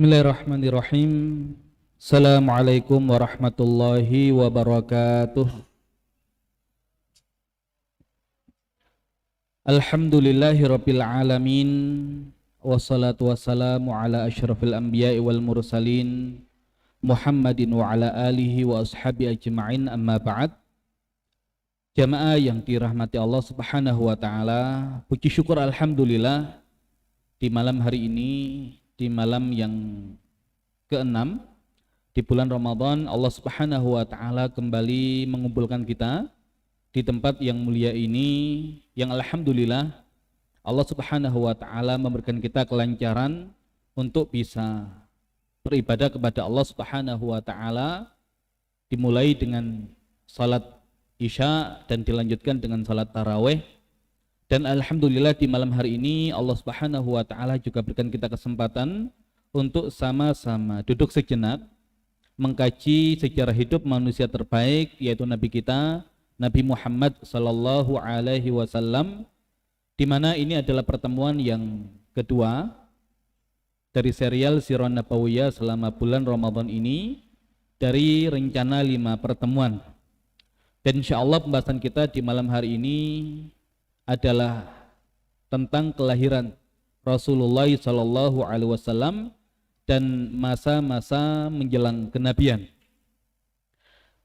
Bismillahirrahmanirrahim. Assalamualaikum warahmatullahi wabarakatuh. Alhamdulillahi rabbil alamin. Wassalatu wassalamu ala asyrafil anbiya'i wal mursalin Muhammadin wa ala alihi wa ashabi ajma'in, amma ba'd. Jamaah yang dirahmati Allah subhanahu wa ta'ala, puji syukur alhamdulillah di malam hari ini, di malam yang ke-6 di bulan Ramadan, Allah subhanahu wa ta'ala kembali mengumpulkan kita di tempat yang mulia ini, yang alhamdulillah Allah subhanahu wa ta'ala memberikan kita kelancaran untuk bisa beribadah kepada Allah subhanahu wa ta'ala, dimulai dengan salat isya dan dilanjutkan dengan salat tarawih. Dan alhamdulillah di malam hari ini Allah subhanahu wa ta'ala juga berikan kita kesempatan untuk sama-sama duduk sejenak mengkaji sejarah hidup manusia terbaik, yaitu Nabi kita Nabi Muhammad sallallahu alaihi wasallam, di mana ini adalah pertemuan yang kedua dari serial Sirah Nabawiyah selama bulan Ramadan ini dari rencana 5 pertemuan. Dan insyaallah pembahasan kita di malam hari ini adalah tentang kelahiran Rasulullah sallallahu alaihi wasallam dan masa-masa menjelang kenabian.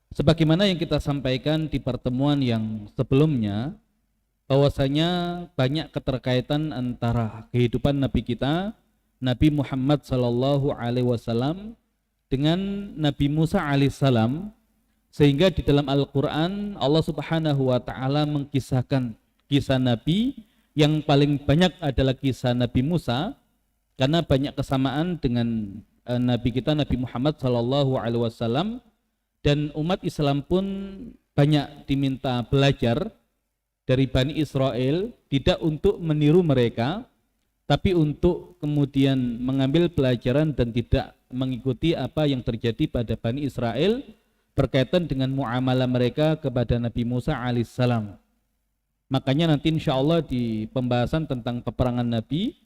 Sebagaimana yang kita sampaikan di pertemuan yang sebelumnya, bahwasanya banyak keterkaitan antara kehidupan Nabi kita Nabi Muhammad sallallahu alaihi wasallam dengan Nabi Musa alaihissalam, sehingga di dalam Al-Qur'an Allah Subhanahu wa taala mengkisahkan kisah Nabi yang paling banyak adalah kisah Nabi Musa, karena banyak kesamaan dengan Nabi kita Nabi Muhammad sallallahu alaihi wasallam, dan umat Islam pun banyak diminta belajar dari Bani Israel, tidak untuk meniru mereka, tapi untuk kemudian mengambil pelajaran dan tidak mengikuti apa yang terjadi pada Bani Israel berkaitan dengan muamalah mereka kepada Nabi Musa alaihissalam. Makanya nanti insya Allah di pembahasan tentang peperangan Nabi,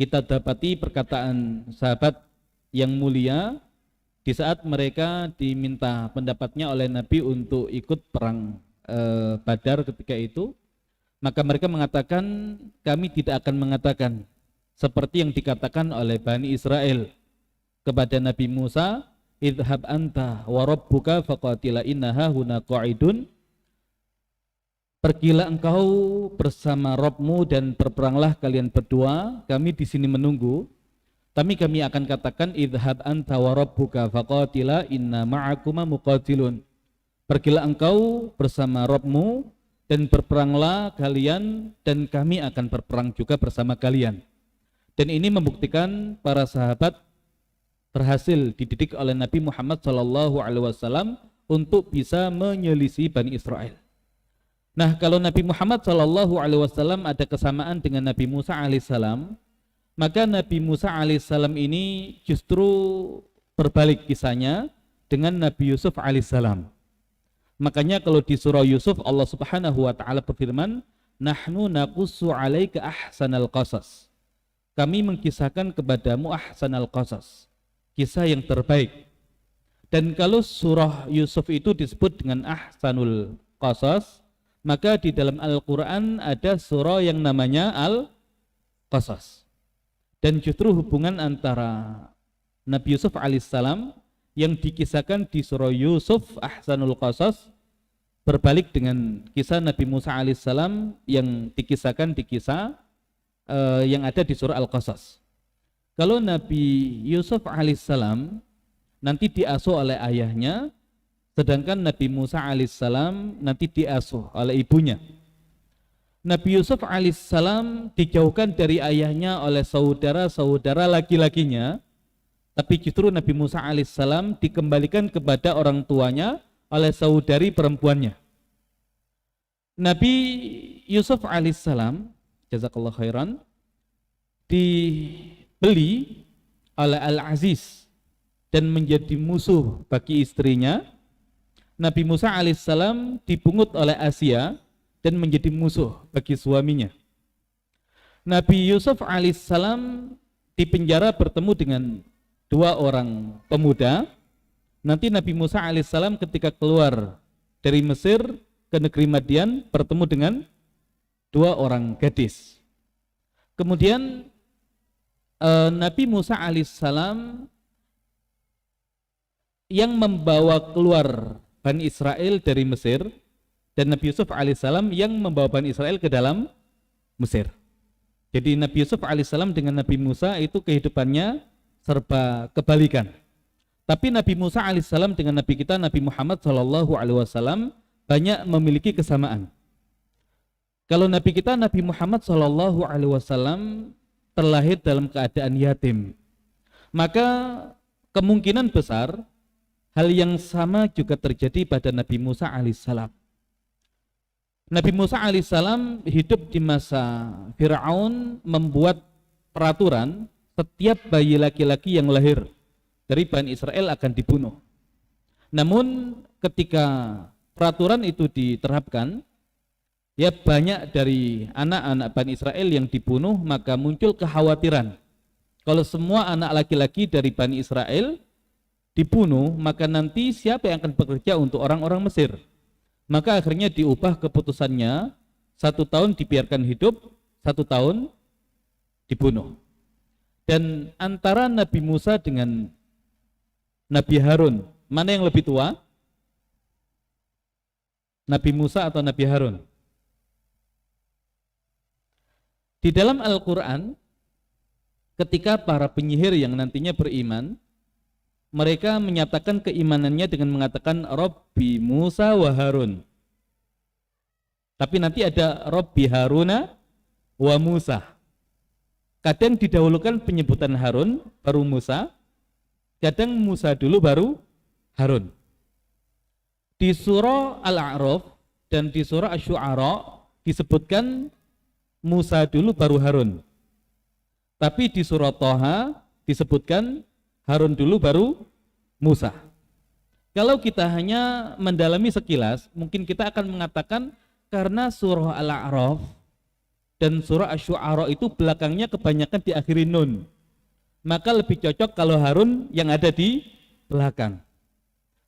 kita dapati perkataan sahabat yang mulia di saat mereka diminta pendapatnya oleh Nabi untuk ikut perang Badar ketika itu. Maka mereka mengatakan, kami tidak akan mengatakan seperti yang dikatakan oleh Bani Israel kepada Nabi Musa, idhab anta wa rabbuka faqatila innaha huna qa'idun. Pergilah engkau bersama Rabbmu dan berperanglah kalian berdua, kami di sini menunggu. Tapi kami akan katakan idhab anta wa rabbuka faqatila inna ma'akuma muqatilun. Pergilah engkau bersama Rabbmu dan berperanglah kalian, dan kami akan berperang juga bersama kalian. Dan ini membuktikan para sahabat berhasil dididik oleh Nabi Muhammad SAW untuk bisa menyelisih Bani Israel. Nah, kalau Nabi Muhammad SAW ada kesamaan dengan Nabi Musa alaihissalam, maka Nabi Musa alaihissalam ini justru berbalik kisahnya dengan Nabi Yusuf alaihissalam. Makanya kalau di surah Yusuf Allah subhanahu wa ta'ala berfirman, nahnu naqussu alaika ahsanal qasas. Kami mengkisahkan kepadamu ahsanal qasas, kisah yang terbaik. Dan kalau surah Yusuf itu disebut dengan ahsanul qasas, maka di dalam Al-Quran ada surah yang namanya Al-Qasas. Dan justru hubungan antara Nabi Yusuf alaihissalam yang dikisahkan di surah Yusuf Ahsanul Qasas berbalik dengan kisah Nabi Musa alaihissalam yang dikisahkan di kisah yang ada di surah Al-Qasas. Kalau Nabi Yusuf alaihissalam nanti diasuh oleh ayahnya, sedangkan Nabi Musa alaihissalam nanti diasuh oleh ibunya. Nabi Yusuf alaihissalam dijauhkan dari ayahnya oleh saudara-saudara laki-lakinya, tapi justru Nabi Musa alaihissalam dikembalikan kepada orang tuanya oleh saudari perempuannya. Nabi Yusuf alaihissalam, jazakallah khairan, dibeli oleh Al-Aziz dan menjadi musuh bagi istrinya. Nabi Musa alaihissalam dipungut oleh Asia dan menjadi musuh bagi suaminya. Nabi Yusuf alaihissalam di penjara bertemu dengan dua orang pemuda. Nanti Nabi Musa alaihissalam ketika keluar dari Mesir ke negeri Madian bertemu dengan dua orang gadis. Kemudian Nabi Musa alaihissalam yang membawa keluar Bani Israel dari Mesir, dan Nabi Yusuf alaihissalam yang membawa Bani Israel ke dalam Mesir. Jadi Nabi Yusuf alaihissalam dengan Nabi Musa itu kehidupannya serba kebalikan. Tapi Nabi Musa alaihissalam dengan Nabi kita Nabi Muhammad SAW banyak memiliki kesamaan. Kalau Nabi kita Nabi Muhammad SAW terlahir dalam keadaan yatim, maka kemungkinan besar hal yang sama juga terjadi pada Nabi Musa alaihissalam. Nabi Musa alaihissalam hidup di masa Fir'aun membuat peraturan setiap bayi laki-laki yang lahir dari Bani Israel akan dibunuh. Namun ketika peraturan itu diterapkan, ya banyak dari anak-anak Bani Israel yang dibunuh, maka muncul kekhawatiran. Kalau semua anak laki-laki dari Bani Israel dibunuh, maka nanti siapa yang akan bekerja untuk orang-orang Mesir? Maka akhirnya diubah keputusannya, 1 tahun dibiarkan hidup, 1 tahun dibunuh. Dan antara Nabi Musa dengan Nabi Harun, mana yang lebih tua? Nabi Musa atau Nabi Harun? Di dalam Al-Quran, ketika para penyihir yang nantinya beriman, mereka menyatakan keimanannya dengan mengatakan Rabbi Musa wa Harun. Tapi nanti ada Rabbi Haruna wa Musa. Kadang didahulukan penyebutan Harun, baru Musa. Kadang Musa dulu baru Harun. Di surah Al-A'raf dan di surah Asy-Syu'ara disebutkan Musa dulu baru Harun. Tapi di surah Thaha disebutkan Harun dulu baru Musa. Kalau kita hanya mendalami sekilas, mungkin kita akan mengatakan karena surah Al-A'raf dan surah Asy-Syu'ara itu belakangnya kebanyakan diakhiri nun, maka lebih cocok kalau Harun yang ada di belakang.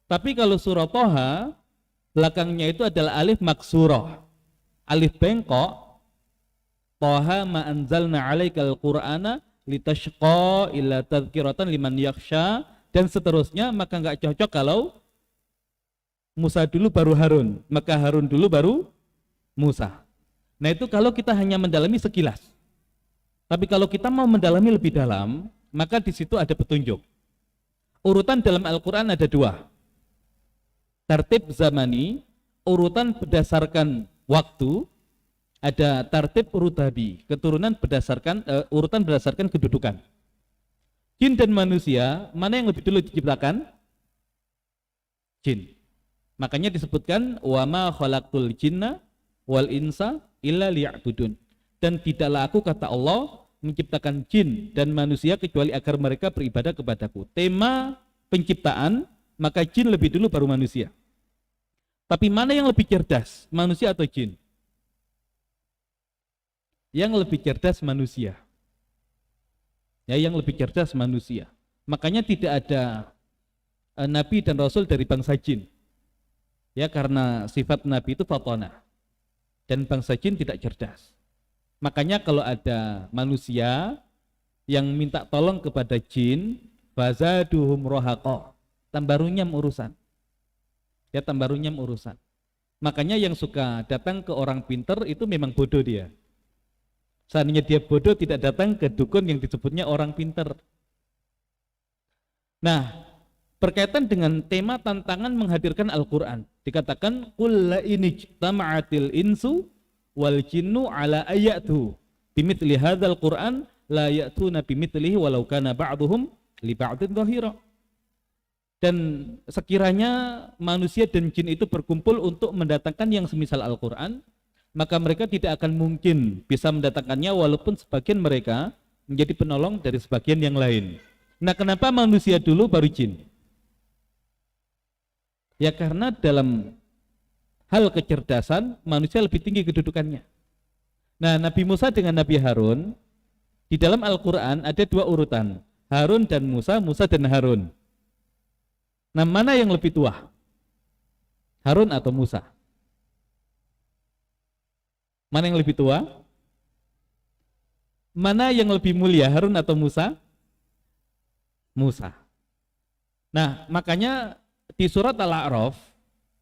Tapi kalau surah Thaha, belakangnya itu adalah alif maksurah, alif bengkok. Thaha ma anzalna 'alaikal qur'ana litashqa illa tadhkiratan liman yakhsha, dan seterusnya. Maka nggak cocok kalau Musa dulu baru Harun, maka Harun dulu baru Musa. Nah itu kalau kita hanya mendalami sekilas. Tapi kalau kita mau mendalami lebih dalam, maka di situ ada petunjuk. Urutan dalam Al-Quran ada 2. Tartib zamani, urutan berdasarkan waktu. Ada tartib rutabi, keturunan berdasarkan urutan berdasarkan kedudukan. Jin dan manusia, mana yang lebih dulu diciptakan? Jin. Makanya disebutkan wa ma khalaqtul jinna wal insa illa liya'budun. Dan tidaklah aku, kata Allah, menciptakan jin dan manusia kecuali agar mereka beribadah kepadaku. Tema penciptaan, maka jin lebih dulu baru manusia. Tapi mana yang lebih cerdas, manusia atau jin? Yang lebih cerdas manusia. Ya, yang lebih cerdas manusia. Makanya tidak ada nabi dan rasul dari bangsa jin. Ya, karena sifat nabi itu fatona. Dan bangsa jin tidak cerdas. Makanya kalau ada manusia yang minta tolong kepada jin, fazaduhum rohaqa, tambah runyam urusan. Ya, tambah runyam urusan. Makanya yang suka datang ke orang pinter itu memang bodoh dia. Seandainya dia bodoh tidak datang ke dukun yang disebutnya orang pinter. Nah, berkaitan dengan tema tantangan menghadirkan Al-Quran, dikatakan qul la in ijtama'atil insu wal jinnu ala ayatu bimithli hadzal Qur'an la ya'tuna bimithlihi walau kana ba'dhum li ba'dhin dhahira. Dan sekiranya manusia dan jin itu berkumpul untuk mendatangkan yang semisal Al-Quran, maka mereka tidak akan mungkin bisa mendatangkannya walaupun sebagian mereka menjadi penolong dari sebagian yang lain. Nah, kenapa manusia dulu baru jin? Ya karena dalam hal kecerdasan manusia lebih tinggi kedudukannya. Nah, Nabi Musa dengan Nabi Harun di dalam Al-Quran ada 2 urutan. Harun dan Musa, Musa dan Harun. Nah, mana yang lebih tua? Harun atau Musa? Mana yang lebih tua? Mana yang lebih mulia, Harun atau Musa? Musa. Nah, makanya di surat Al-A'raf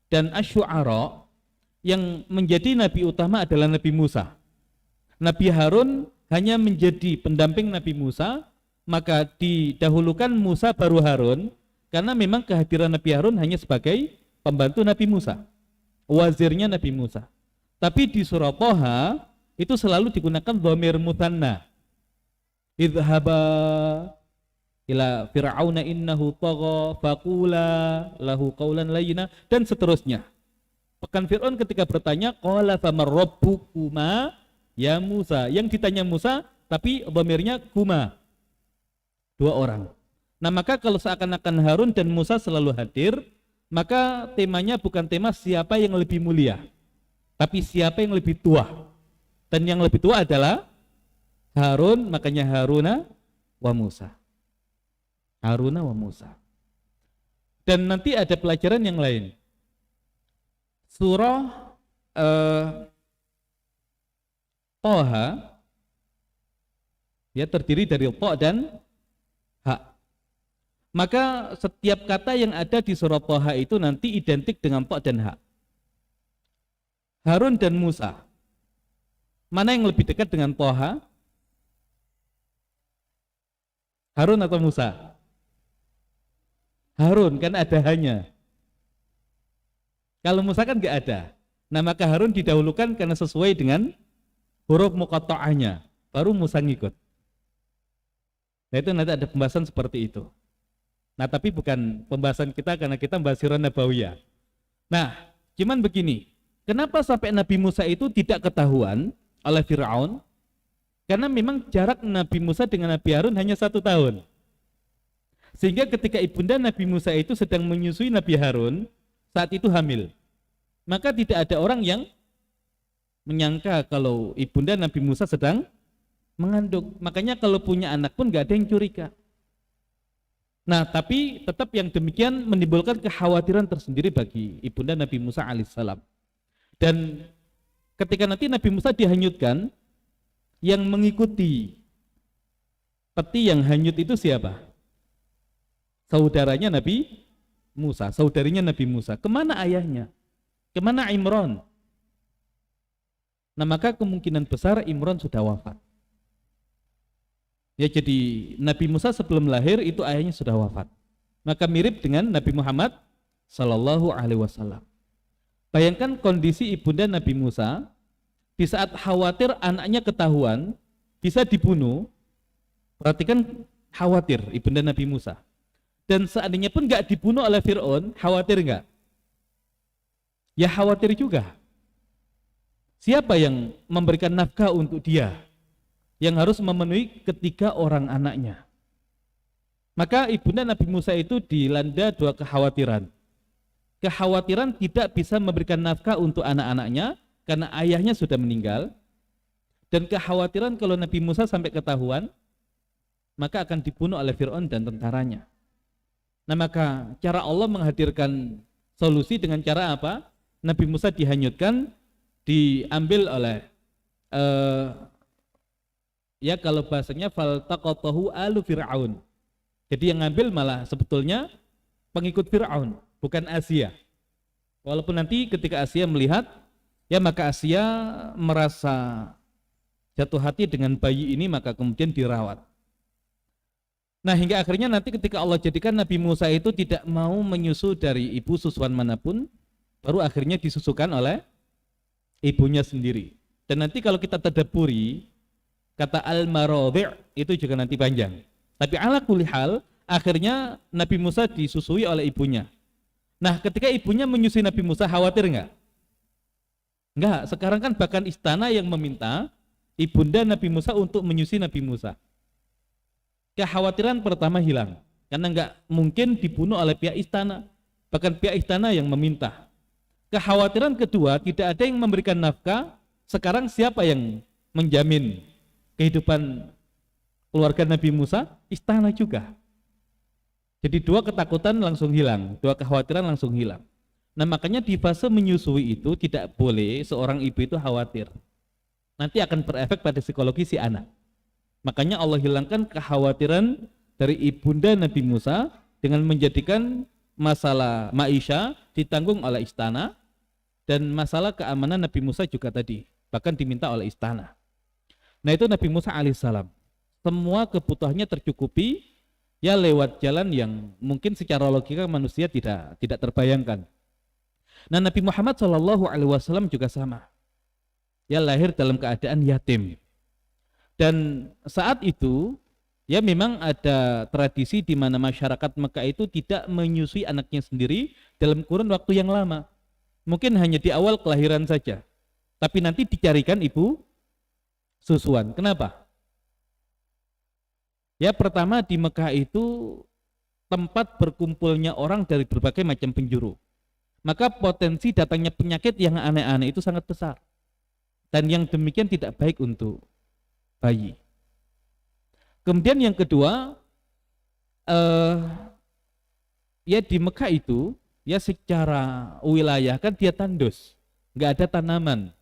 dan Asy-Syu'ara yang menjadi nabi utama adalah Nabi Musa. Nabi Harun hanya menjadi pendamping Nabi Musa, maka didahulukan Musa baru Harun, karena memang kehadiran Nabi Harun hanya sebagai pembantu Nabi Musa, wazirnya Nabi Musa. Tapi di surah Thaha itu selalu digunakan dhamir mutsanna. Idhaba ila fir'auna innahu tagha faqula lahu qawlan layyina, dan seterusnya. Bahkan Fir'aun ketika bertanya, qala famar rabbukuma ya Musa, yang ditanya Musa tapi dhamirnya kuma, dua orang. Nah, maka kalau seakan-akan Harun dan Musa selalu hadir, maka temanya bukan tema siapa yang lebih mulia, tapi siapa yang lebih tua. Dan yang lebih tua adalah Harun, makanya Haruna wa Musa. Haruna wa Musa. Dan nanti ada pelajaran yang lain. Surah Thaha ya terdiri dari Tha dan Ha. Maka setiap kata yang ada di surah Thaha itu nanti identik dengan Tha dan Ha. Harun dan Musa, mana yang lebih dekat dengan Thaha? Harun atau Musa? Harun, kan ada hanya. Kalau Musa kan nggak ada. Nah, maka Harun didahulukan karena sesuai dengan huruf muqatta'ahnya, baru Musa ngikut. Nah, itu nanti ada pembahasan seperti itu. Nah, tapi bukan pembahasan kita karena kita membahas sirah nabawiyah. Nah, cuman begini, kenapa sampai Nabi Musa itu tidak ketahuan oleh Fir'aun? Karena memang jarak Nabi Musa dengan Nabi Harun hanya 1 tahun. Sehingga ketika ibunda Nabi Musa itu sedang menyusui Nabi Harun, saat itu hamil. Maka tidak ada orang yang menyangka kalau ibunda Nabi Musa sedang mengandung. Makanya kalau punya anak pun gak ada yang curiga. Nah, tapi tetap yang demikian menimbulkan kekhawatiran tersendiri bagi ibunda Nabi Musa alaihissalam. Dan ketika nanti Nabi Musa dihanyutkan, yang mengikuti peti yang hanyut itu siapa? Saudaranya Nabi Musa, saudarinya Nabi Musa. Kemana ayahnya? Kemana Imran? Nah, maka kemungkinan besar Imran sudah wafat. Ya, jadi Nabi Musa sebelum lahir itu ayahnya sudah wafat. Maka mirip dengan Nabi Muhammad Sallallahu Alaihi Wasallam. Bayangkan kondisi ibunda Nabi Musa di saat khawatir anaknya ketahuan bisa dibunuh. Perhatikan, khawatir ibunda Nabi Musa. Dan seandainya pun nggak dibunuh oleh Fir'aun, khawatir nggak? Ya khawatir juga. Siapa yang memberikan nafkah untuk dia? Yang harus memenuhi ketiga orang anaknya. Maka ibunda Nabi Musa itu dilanda 2 kekhawatiran. Kekhawatiran tidak bisa memberikan nafkah untuk anak-anaknya karena ayahnya sudah meninggal. Dan kekhawatiran kalau Nabi Musa sampai ketahuan, maka akan dibunuh oleh Fir'aun dan tentaranya. Nah, maka cara Allah menghadirkan solusi dengan cara apa? Nabi Musa dihanyutkan, diambil oleh ya kalau bahasanya faltaqatahu alu Fir'aun. Jadi yang ngambil malah sebetulnya pengikut Fir'aun, bukan Asia. Walaupun nanti ketika Asia melihat, ya maka Asia merasa jatuh hati dengan bayi ini, maka kemudian dirawat. Nah, hingga akhirnya nanti ketika Allah jadikan Nabi Musa itu tidak mau menyusu dari ibu susuan manapun, baru akhirnya disusukan oleh ibunya sendiri. Dan nanti kalau kita tadabburi, kata al-maradhi' itu juga nanti panjang. Tapi ala kulli hal, akhirnya Nabi Musa disusui oleh ibunya. Nah, ketika ibunya menyusui Nabi Musa, khawatir enggak? Enggak, sekarang kan bahkan istana yang meminta ibunda Nabi Musa untuk menyusui Nabi Musa. Kekhawatiran pertama hilang, karena enggak mungkin dibunuh oleh pihak istana, bahkan pihak istana yang meminta. Kekhawatiran kedua, tidak ada yang memberikan nafkah, sekarang siapa yang menjamin kehidupan keluarga Nabi Musa, istana juga. Jadi dua ketakutan langsung hilang, dua kekhawatiran langsung hilang. Nah makanya di fase menyusui itu tidak boleh seorang ibu itu khawatir. Nanti akan berefek pada psikologi si anak. Makanya Allah hilangkan kekhawatiran dari ibunda Nabi Musa dengan menjadikan masalah maisha ditanggung oleh istana, dan masalah keamanan Nabi Musa juga tadi bahkan diminta oleh istana. Nah itu Nabi Musa alaihissalam, semua kebutuhannya tercukupi ya lewat jalan yang mungkin secara logika manusia tidak terbayangkan. Nah Nabi Muhammad SAW juga sama, ya lahir dalam keadaan yatim. Dan saat itu ya memang ada tradisi di mana masyarakat Mekah itu tidak menyusui anaknya sendiri dalam kurun waktu yang lama. Mungkin hanya di awal kelahiran saja, tapi nanti dicarikan ibu susuan. Kenapa? Ya pertama di Mekah itu tempat berkumpulnya orang dari berbagai macam penjuru. Maka potensi datangnya penyakit yang aneh-aneh itu sangat besar. Dan yang demikian tidak baik untuk bayi. Kemudian yang kedua, ya di Mekah itu ya secara wilayah kan dia tandus, nggak ada tanaman.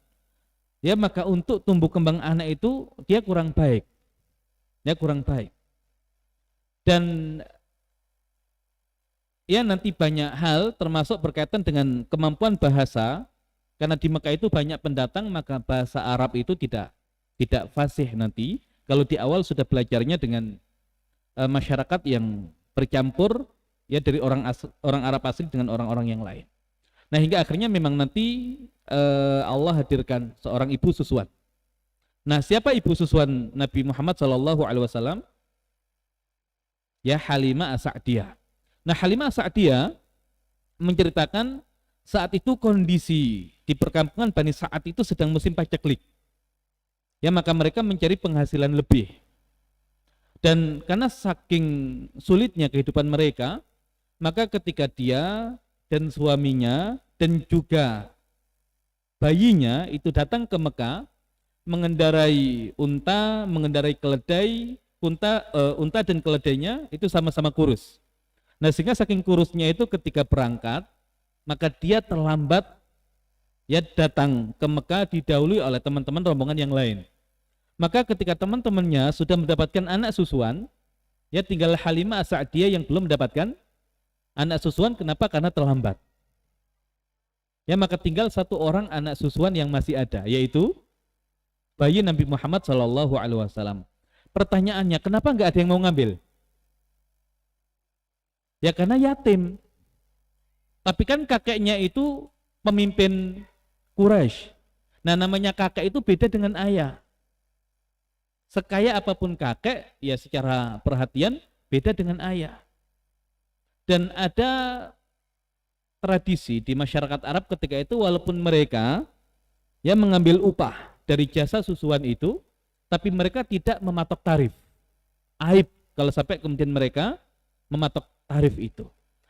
Ya maka untuk tumbuh kembang anak itu dia kurang baik. Ya kurang baik. Dan ya nanti banyak hal termasuk berkaitan dengan kemampuan bahasa, karena di Mekah itu banyak pendatang, maka bahasa Arab itu tidak fasih nanti kalau di awal sudah belajarnya dengan masyarakat yang bercampur ya dari orang Arab asli dengan orang-orang yang lain. Nah hingga akhirnya memang nanti Allah hadirkan seorang ibu susuan. Nah siapa ibu susuan Nabi Muhammad SAW? Ya Halimah As-Sa'diyah. Nah Halimah As-Sa'diyah menceritakan saat itu kondisi di perkampungan Bani Sa'ad itu sedang musim paceklik. Ya maka mereka mencari penghasilan lebih. Dan karena saking sulitnya kehidupan mereka, maka ketika dia dan suaminya dan juga bayinya itu datang ke Mekah mengendarai unta, mengendarai keledai, unta dan keledainya itu sama-sama kurus. Nah sehingga saking kurusnya itu ketika berangkat, maka dia terlambat ya datang ke Mekah didahului oleh teman-teman rombongan yang lain. Maka ketika teman-temannya sudah mendapatkan anak susuan, ya tinggal Halimah As-Sa'diyah yang belum mendapatkan anak susuan. Kenapa? Karena terlambat. Ya maka tinggal satu orang anak susuan yang masih ada, yaitu bayi Nabi Muhammad SAW. Pertanyaannya, kenapa nggak ada yang mau ngambil? Ya karena yatim. Tapi kan kakeknya itu pemimpin Quraisy. Nah namanya kakek itu beda dengan ayah. Sekaya apapun kakek, ya secara perhatian beda dengan ayah. Dan ada tradisi di masyarakat Arab ketika itu walaupun mereka ya mengambil upah dari jasa susuan itu, tapi mereka tidak mematok tarif. Aib kalau sampai kemudian mereka mematok tarif itu.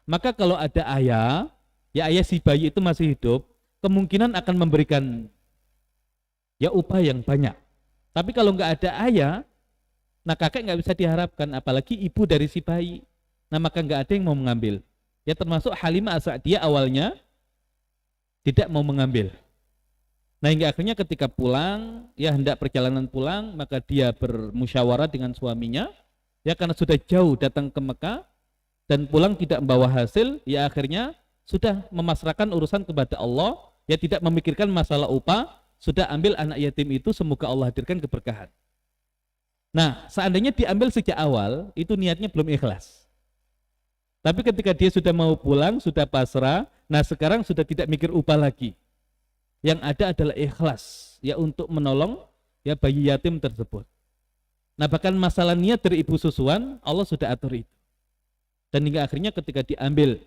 Maka kalau ada ayah, ya ayah si bayi itu masih hidup, kemungkinan akan memberikan ya upah yang banyak. Tapi kalau nggak ada ayah, nah kakek nggak bisa diharapkan, apalagi ibu dari si bayi. Nah maka nggak ada yang mau mengambil. Ya termasuk Halimah As-Sa'diyah awalnya tidak mau mengambil. Nah hingga akhirnya ketika pulang, ya hendak perjalanan pulang, maka dia bermusyawarah dengan suaminya. Ya karena sudah jauh datang ke Mekah dan pulang tidak membawa hasil, ya akhirnya sudah memasrahkan urusan kepada Allah. Ya tidak memikirkan masalah upah, sudah ambil anak yatim itu, semoga Allah hadirkan keberkahan. Nah seandainya diambil sejak awal, itu niatnya belum ikhlas. Tapi ketika dia sudah mau pulang, sudah pasrah, nah sekarang sudah tidak mikir upah lagi. Yang ada adalah ikhlas, ya untuk menolong ya bayi yatim tersebut. Nah bahkan masalah niat dari ibu susuan, Allah sudah atur itu. Dan hingga akhirnya ketika diambil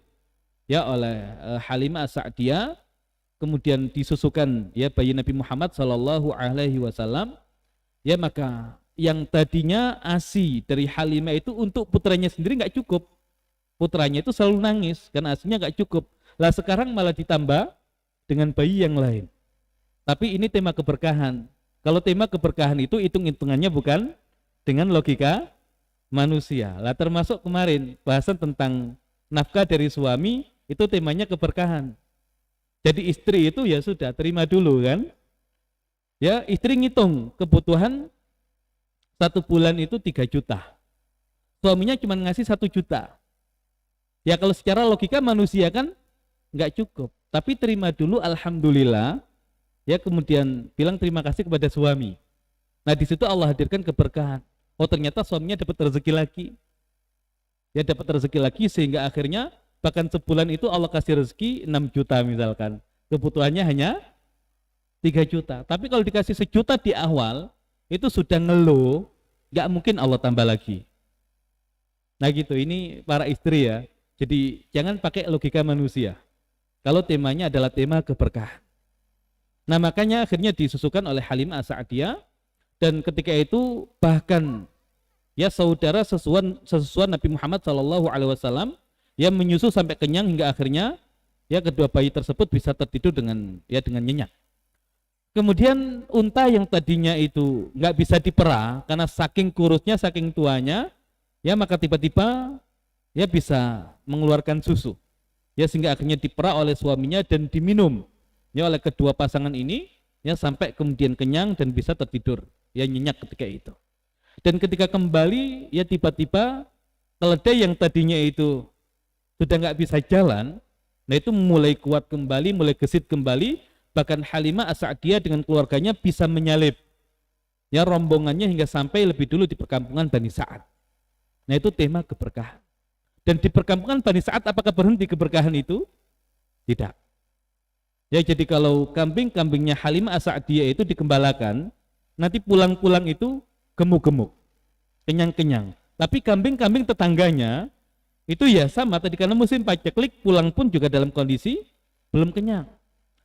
ya oleh Halimah As-Sa'diyah, kemudian disusukan ya bayi Nabi Muhammad SAW, ya maka yang tadinya ASI dari Halimah itu untuk putranya sendiri nggak cukup. Putranya itu selalu nangis karena ASInya nggak cukup. Lah sekarang malah ditambah dengan bayi yang lain. Tapi ini tema keberkahan. Kalau tema keberkahan itu hitung-hitungannya bukan dengan logika manusia. Lah termasuk kemarin bahasan tentang nafkah dari suami itu temanya keberkahan. Jadi istri itu ya sudah terima dulu kan. Ya istri ngitung kebutuhan 1 bulan itu 3 juta. Suaminya cuma ngasih 1 juta. Ya kalau secara logika manusia kan nggak cukup. Tapi terima dulu alhamdulillah. Ya kemudian bilang terima kasih kepada suami. Nah di situ Allah hadirkan keberkahan. Oh ternyata suaminya dapat rezeki lagi. Ya dapat rezeki lagi sehingga akhirnya bahkan sebulan itu Allah kasih rezeki 6 juta misalkan. Kebutuhannya hanya 3 juta. Tapi kalau dikasih 1 juta di awal itu sudah ngeluh, nggak mungkin Allah tambah lagi. Nah gitu, ini para istri ya. Jadi jangan pakai logika manusia. Kalau temanya adalah tema keberkahan. Nah makanya akhirnya disusukan oleh Halimah As-Sa'diyah dan ketika itu bahkan ya saudara sesusuan Nabi Muhammad SAW yang menyusu sampai kenyang hingga akhirnya ya kedua bayi tersebut bisa tertidur dengan nyenyak. Kemudian unta yang tadinya itu nggak bisa dipera karena saking kurusnya, saking tuanya, ya maka tiba-tiba ya bisa mengeluarkan susu. Ya sehingga akhirnya dipera oleh suaminya dan diminum ya oleh kedua pasangan ini ya sampai kemudian kenyang dan bisa tertidur ya nyenyak ketika itu. Dan ketika kembali ya tiba-tiba keledai yang tadinya itu sudah nggak bisa jalan, nah itu mulai kuat kembali, mulai gesit kembali, bahkan Halimah As-Sa'diyah dengan keluarganya bisa menyalip ya rombongannya hingga sampai lebih dulu di perkampungan Bani Sa'ad. Nah itu tema keberkahan. Dan di perkampungan Bani Sa'ad apakah berhenti keberkahan itu? Tidak. Ya jadi kalau kambing-kambingnya Halimah As-Sa'diyah itu dikembalakan, nanti pulang-pulang itu gemuk-gemuk, kenyang-kenyang. Tapi kambing-kambing tetangganya itu ya sama tadi karena musim paceklik pulang pun juga dalam kondisi belum kenyang.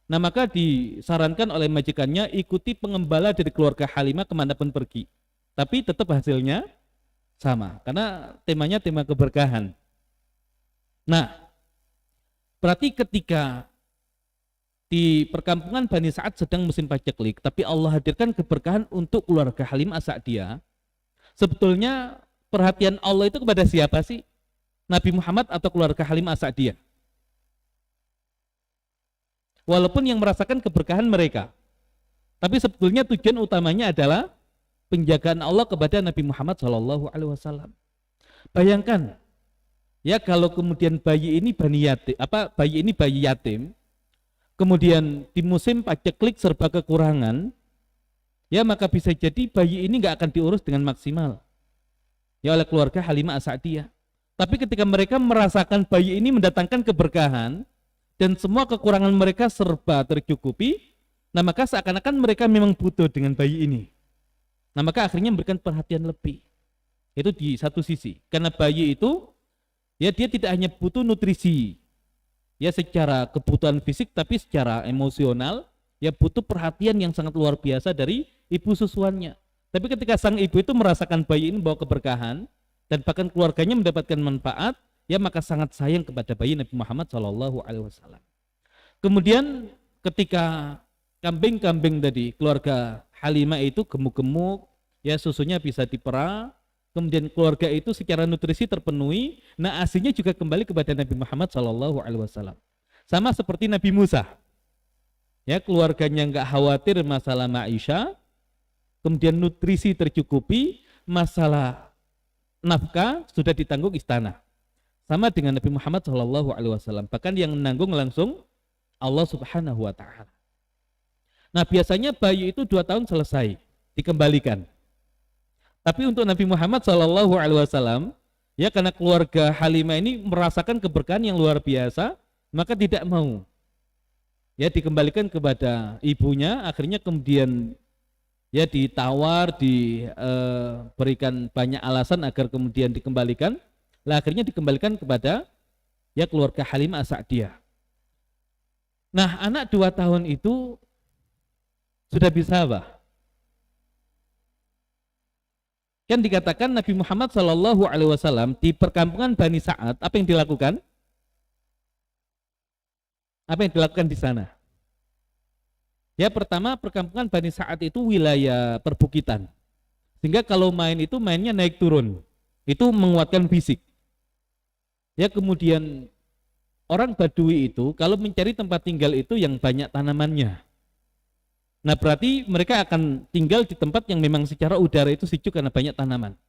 Nah maka disarankan oleh majikannya ikuti pengembala dari keluarga Halimah kemanapun pergi. Tapi tetap hasilnya sama karena temanya tema keberkahan. Nah berarti ketika di perkampungan Bani Sa'ad sedang musim paceklik, tapi Allah hadirkan keberkahan untuk keluarga Halimah As-Sa'diyah. Sebetulnya perhatian Allah itu kepada siapa sih? Nabi Muhammad atau keluarga Halimah As-Sa'diyah? Walaupun yang merasakan keberkahan mereka, tapi sebetulnya tujuan utamanya adalah penjagaan Allah kepada Nabi Muhammad SAW. Bayangkan, ya kalau kemudian bayi ini bayi yatim, kemudian di musim paceklik serba kekurangan, ya maka bisa jadi bayi ini nggak akan diurus dengan maksimal ya oleh keluarga Halimah As-Sa'diyah. Tapi ketika mereka merasakan bayi ini mendatangkan keberkahan dan semua kekurangan mereka serba tercukupi, nah maka seakan-akan mereka memang butuh dengan bayi ini. Nah maka akhirnya memberikan perhatian lebih. Itu di satu sisi, karena bayi itu ya dia tidak hanya butuh nutrisi ya secara kebutuhan fisik, tapi secara emosional ya butuh perhatian yang sangat luar biasa dari ibu susuannya. Tapi ketika sang ibu itu merasakan bayi ini bawa keberkahan dan bahkan keluarganya mendapatkan manfaat, ya maka sangat sayang kepada bayi Nabi Muhammad SAW. Kemudian ketika kambing-kambing tadi keluarga Halimah itu gemuk-gemuk, ya susunya bisa dipera, kemudian keluarga itu secara nutrisi terpenuhi, nah aslinya juga kembali kepada Nabi Muhammad SAW. Sama seperti Nabi Musa, ya keluarganya nggak khawatir masalah maisha, kemudian nutrisi tercukupi, masalah nafkah sudah ditanggung istana. Sama dengan Nabi Muhammad SAW, bahkan yang menanggung langsung Allah Subhanahu Wa Taala. Nah biasanya bayi itu 2 tahun selesai dikembalikan. Tapi untuk Nabi Muhammad SAW, ya karena keluarga Halimah ini merasakan keberkahan yang luar biasa, maka tidak mau ya dikembalikan kepada ibunya. Akhirnya kemudian ya ditawar, diberikan banyak alasan agar kemudian dikembalikan. Lah akhirnya dikembalikan kepada ya keluarga Halimah As-Sa'diyah. Nah anak 2 tahun itu sudah bisa apa? Kan dikatakan Nabi Muhammad SAW di perkampungan Bani Sa'ad, apa yang dilakukan? Apa yang dilakukan di sana? Ya pertama perkampungan Bani Sa'ad itu wilayah perbukitan. Sehingga kalau main itu mainnya naik turun. Itu menguatkan fisik. Ya, kemudian orang Badui itu kalau mencari tempat tinggal itu yang banyak tanamannya. Nah, berarti mereka akan tinggal di tempat yang memang secara udara itu sejuk karena banyak tanaman.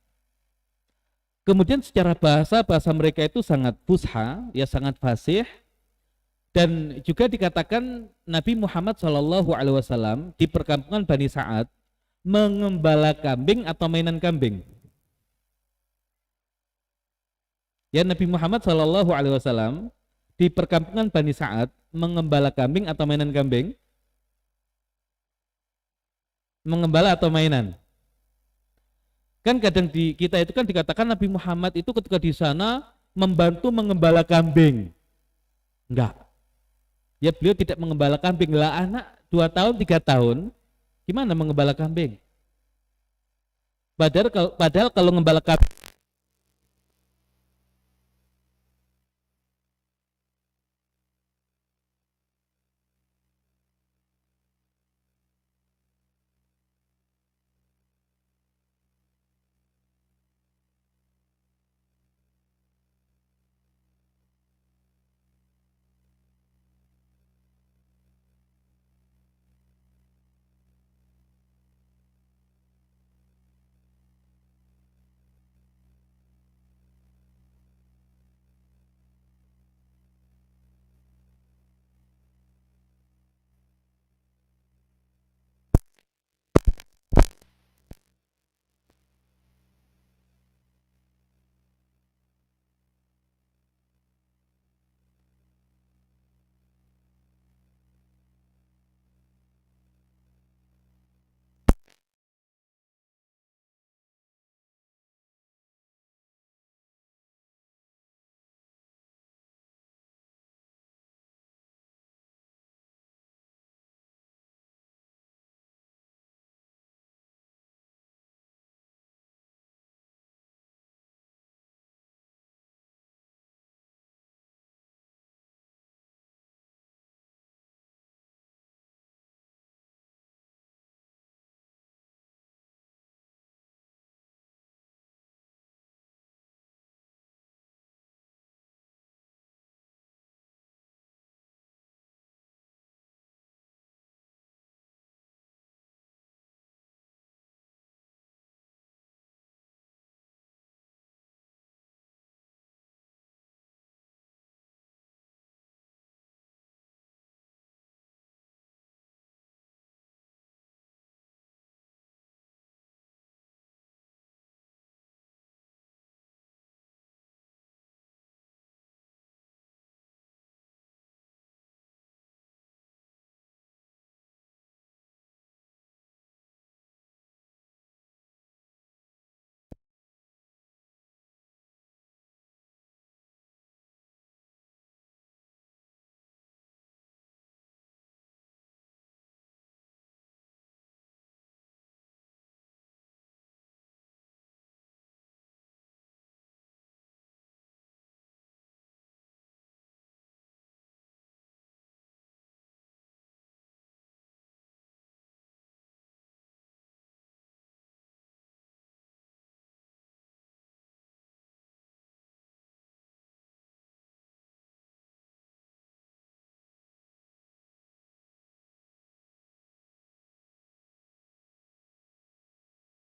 Kemudian secara bahasa mereka itu sangat fusha, ya sangat fasih. Dan juga dikatakan Nabi Muhammad SAW di perkampungan Bani Sa'ad mengembala kambing atau mainan kambing. Ya, Nabi Muhammad SAW di perkampungan Bani Sa'ad mengembala kambing atau mainan kambing. Mengembala atau mainan. Kan kadang di kita itu kan dikatakan Nabi Muhammad itu ketika di sana membantu mengembala kambing. Enggak. Ya, beliau tidak mengembala kambing. Lah anak 2 tahun 3 tahun gimana mengembala kambing? Padahal kalau mengembala kambing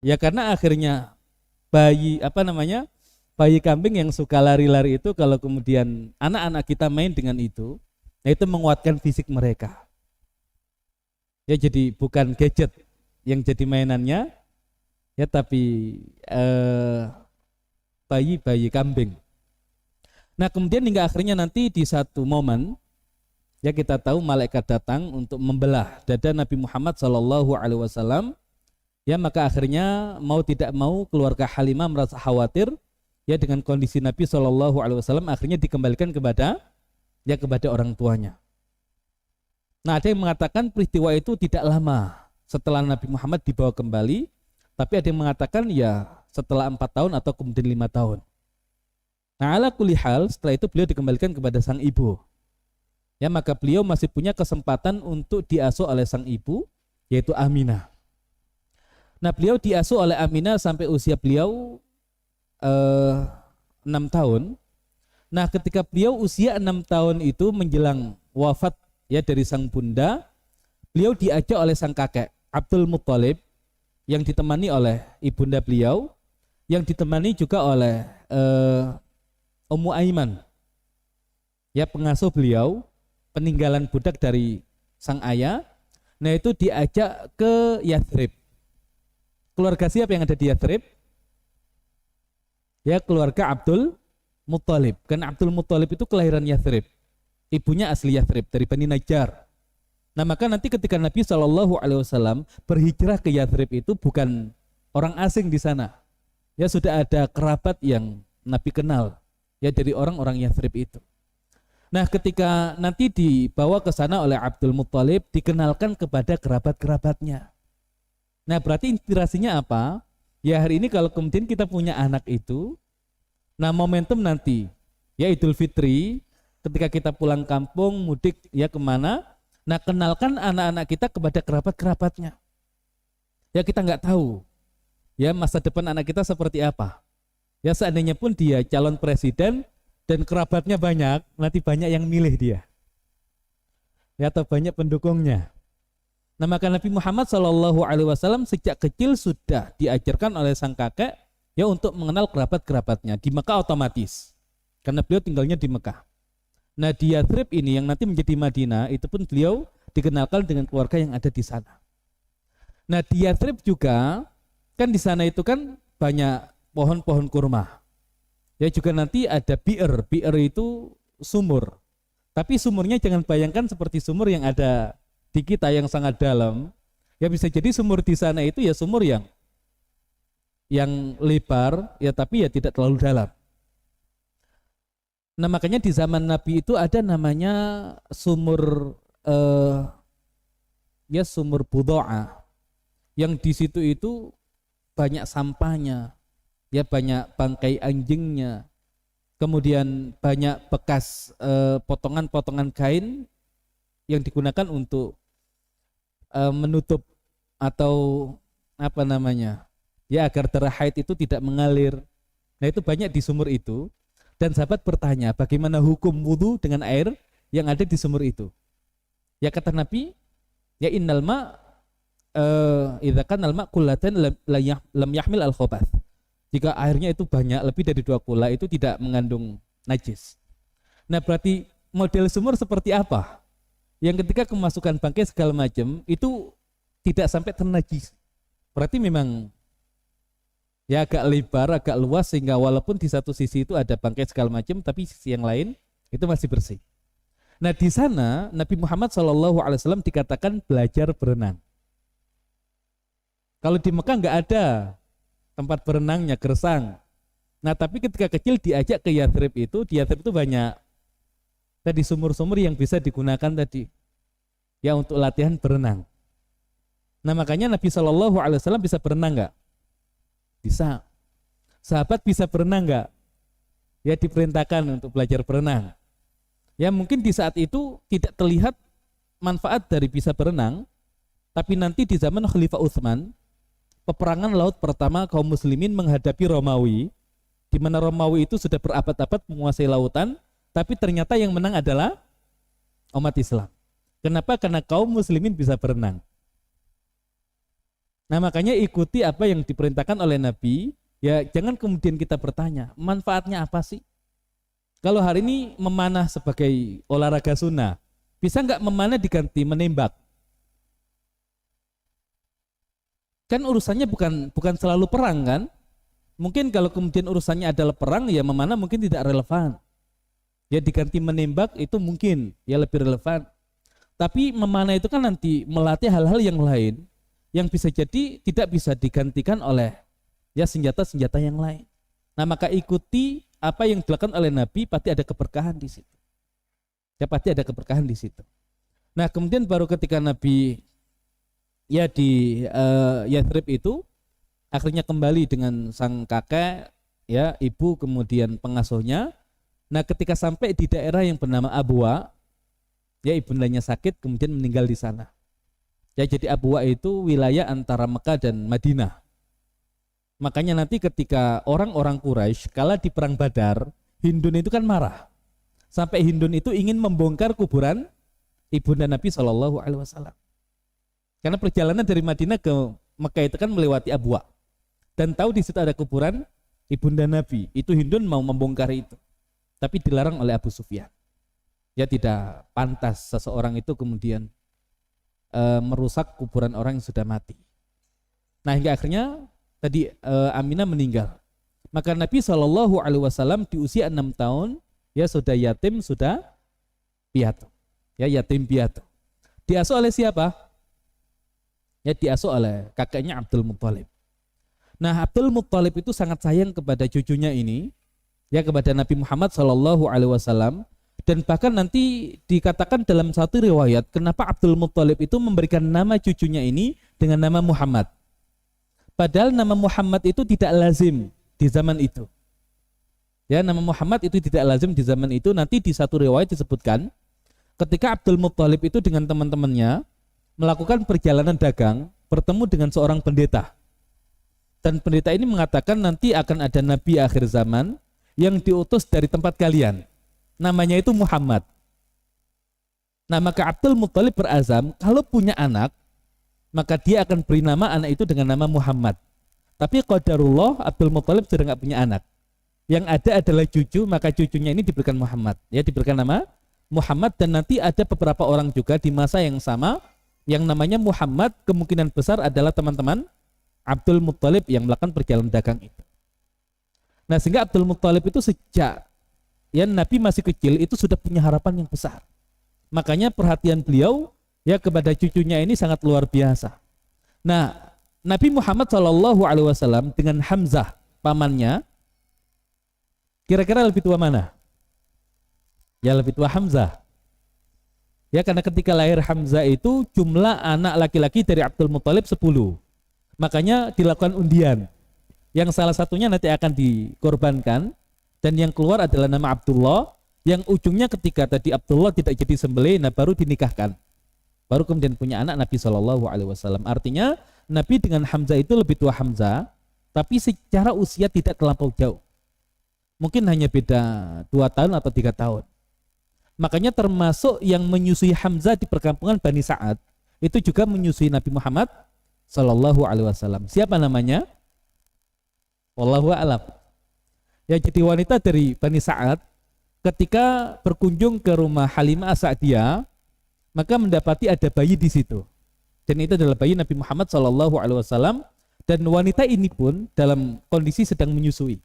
ya karena akhirnya bayi kambing yang suka lari-lari itu kalau kemudian anak-anak kita main dengan itu, ya itu menguatkan fisik mereka. Ya jadi bukan gadget yang jadi mainannya, ya tapi bayi kambing. Nah kemudian hingga akhirnya nanti di satu momen, ya kita tahu malaikat datang untuk membelah dada Nabi Muhammad SAW. Ya maka akhirnya mau tidak mau keluarga Halimah merasa khawatir ya dengan kondisi Nabi SAW, akhirnya dikembalikan kepada orang tuanya. Nah ada yang mengatakan peristiwa itu tidak lama setelah Nabi Muhammad dibawa kembali, tapi ada yang mengatakan ya setelah 4 tahun atau kemudian 5 tahun. Nah ala kulli hal setelah itu beliau dikembalikan kepada sang ibu. Ya maka beliau masih punya kesempatan untuk diasuh oleh sang ibu yaitu Aminah. Nah, beliau diasuh oleh Aminah sampai usia beliau 6 tahun. Nah, ketika beliau usia 6 tahun itu menjelang wafat ya dari sang bunda, beliau diajak oleh sang kakek Abdul Muthalib yang ditemani oleh ibunda beliau, yang ditemani juga oleh Ummu Aiman, ya pengasuh beliau, peninggalan budak dari sang ayah. Nah, itu diajak ke Yathrib. Keluarga siapa yang ada di Yathrib? Ya, keluarga Abdul Muthalib. Karena Abdul Muthalib itu kelahiran Yathrib. Ibunya asli Yathrib dari Bani Najjar. Nah, maka nanti ketika Nabi SAW berhijrah ke Yathrib itu bukan orang asing di sana. Ya, sudah ada kerabat yang Nabi kenal ya dari orang-orang Yathrib itu. Nah, ketika nanti dibawa ke sana oleh Abdul Muthalib, dikenalkan kepada kerabat-kerabatnya. Nah, berarti inspirasinya apa? Ya, hari ini kalau kemudian kita punya anak itu, nah momentum nanti ya Idul Fitri, ketika kita pulang kampung, mudik ya kemana, nah kenalkan anak-anak kita kepada kerabat-kerabatnya. Ya, kita nggak tahu ya masa depan anak kita seperti apa. Ya, seandainya pun dia calon presiden dan kerabatnya banyak, nanti banyak yang milih dia. Ya, atau banyak pendukungnya. Nah, maka Nabi Muhammad SAW sejak kecil sudah diajarkan oleh sang kakek ya untuk mengenal kerabat-kerabatnya di Mekah otomatis, karena beliau tinggalnya di Mekah. Nah, di Yathrib ini yang nanti menjadi Madinah itu pun beliau dikenalkan dengan keluarga yang ada di sana. Nah, di Yathrib juga kan di sana itu kan banyak pohon-pohon kurma. Ya, juga nanti ada bi'r. Bi'r itu sumur. Tapi sumurnya jangan bayangkan seperti sumur yang ada di kita yang sangat dalam. Ya, bisa jadi sumur di sana itu ya sumur yang lebar ya, tapi ya tidak terlalu dalam. Nah, makanya di zaman Nabi itu ada namanya sumur ya sumur Budho'ah, yang di situ itu banyak sampahnya, ya banyak bangkai anjingnya, kemudian banyak bekas potongan-potongan kain yang digunakan untuk menutup atau apa namanya ya agar darah haid itu tidak mengalir. Nah, itu banyak di sumur itu. Dan sahabat bertanya, bagaimana hukum wudu dengan air yang ada di sumur itu? Ya, kata Nabi, ya innal ma idza kana al ma qullatan lam yahmil al khabath. Jika airnya itu banyak, lebih dari 2 kula, itu tidak mengandung najis. Nah, berarti model sumur seperti apa? Yang ketika kemasukan bangkai segala macam itu tidak sampai ternajis. Berarti memang ya agak lebar, agak luas, sehingga walaupun di satu sisi itu ada bangkai segala macam, tapi sisi yang lain itu masih bersih. Nah, di sana Nabi Muhammad SAW dikatakan belajar berenang. Kalau di Mekah nggak ada tempat berenangnya, gersang. Nah, tapi ketika kecil diajak ke Yathrib itu, di Yathrib itu banyak tadi sumur-sumur yang bisa digunakan tadi ya untuk latihan berenang. Nah, makanya Nabi SAW bisa berenang nggak? Bisa. Sahabat bisa berenang nggak? Ya, diperintahkan untuk belajar berenang. Ya, mungkin di saat itu tidak terlihat manfaat dari bisa berenang, tapi nanti di zaman Khalifah Utsman, peperangan laut pertama kaum muslimin menghadapi Romawi, di mana Romawi itu sudah berabad-abad menguasai lautan, tapi ternyata yang menang adalah umat Islam. Kenapa? Karena kaum muslimin bisa berenang. Nah, makanya ikuti apa yang diperintahkan oleh Nabi. Ya, jangan kemudian kita bertanya, manfaatnya apa sih? Kalau hari ini memanah sebagai olahraga sunnah, bisa nggak memanah diganti menembak? Kan urusannya bukan selalu perang kan? Mungkin kalau kemudian urusannya adalah perang, ya memanah mungkin tidak relevan. Ya, diganti menembak itu mungkin ya lebih relevan. Tapi memanah itu kan nanti melatih hal-hal yang lain yang bisa jadi tidak bisa digantikan oleh ya senjata-senjata yang lain. Nah, maka ikuti apa yang dilakukan oleh Nabi, pasti ada keberkahan di situ. Ya, pasti ada keberkahan di situ. Nah, kemudian baru ketika Nabi ya di Yathrib itu akhirnya kembali dengan sang kakek, ya ibu, kemudian pengasuhnya. Nah, ketika sampai di daerah yang bernama Abwa, ya ibundanya sakit kemudian meninggal di sana. Ya, jadi Abwa itu wilayah antara Mekah dan Madinah. Makanya nanti ketika orang-orang Quraisy kala di perang Badar, Hindun itu kan marah. Sampai Hindun itu ingin membongkar kuburan ibunda Nabi SAW. Karena perjalanan dari Madinah ke Mekah itu kan melewati Abwa. Dan tahu di situ ada kuburan ibunda Nabi. Itu Hindun mau membongkar itu. Tapi dilarang oleh Abu Sufyan. Ya, tidak pantas seseorang itu kemudian merusak kuburan orang yang sudah mati. Nah, hingga akhirnya tadi Aminah meninggal. Maka Nabi SAW di usia 6 tahun ya sudah yatim, sudah piatu. Ya, yatim piatu. Diasuh oleh siapa? Ya, diasuh oleh kakaknya Abdul Muthalib. Nah, Abdul Muthalib itu sangat sayang kepada cucunya ini, ya, kepada Nabi Muhammad SAW. Dan bahkan nanti dikatakan dalam satu riwayat, kenapa Abdul Muthalib itu memberikan nama cucunya ini dengan nama Muhammad. Padahal nama Muhammad itu tidak lazim di zaman itu. Ya, nama Muhammad itu tidak lazim di zaman itu. Nanti di satu riwayat disebutkan, ketika Abdul Muthalib itu dengan teman-temannya melakukan perjalanan dagang, bertemu dengan seorang pendeta. Dan pendeta ini mengatakan nanti akan ada nabi akhir zaman yang diutus dari tempat kalian. Namanya itu Muhammad. Nah, maka Abdul Muthalib berazam kalau punya anak, maka dia akan beri nama anak itu dengan nama Muhammad. Tapi qadarullah Abdul Muthalib sudah nggak punya anak. Yang ada adalah cucu, maka cucunya ini diberikan Muhammad. Ya, diberikan nama Muhammad. Dan nanti ada beberapa orang juga di masa yang sama yang namanya Muhammad, kemungkinan besar adalah teman-teman Abdul Muthalib yang melakukan perjalanan dagang itu. Nah, sehingga Abdul Muthalib itu sejak ya Nabi masih kecil itu sudah punya harapan yang besar. Makanya perhatian beliau ya kepada cucunya ini sangat luar biasa. Nah, Nabi Muhammad SAW dengan Hamzah pamannya, kira-kira lebih tua mana? Ya, lebih tua Hamzah. Ya, karena ketika lahir Hamzah itu jumlah anak laki-laki dari Abdul Muthalib 10. Makanya dilakukan undian. Yang salah satunya nanti akan dikorbankan. Dan yang keluar adalah nama Abdullah, yang ujungnya ketika tadi Abdullah tidak jadi sembelih, nah baru dinikahkan. Baru kemudian punya anak Nabi SAW. Artinya Nabi dengan Hamzah itu lebih tua Hamzah, tapi secara usia tidak terlampau jauh. Mungkin hanya beda 2 tahun atau 3 tahun. Makanya termasuk yang menyusui Hamzah di perkampungan Bani Sa'ad, itu juga menyusui Nabi Muhammad SAW. Siapa namanya? Wallahu a'lam. Ya, jadi wanita dari Bani Sa'ad ketika berkunjung ke rumah Halimah As-Sa'diyah, maka mendapati ada bayi di situ. Dan itu adalah bayi Nabi Muhammad SAW. Dan wanita ini pun dalam kondisi sedang menyusui.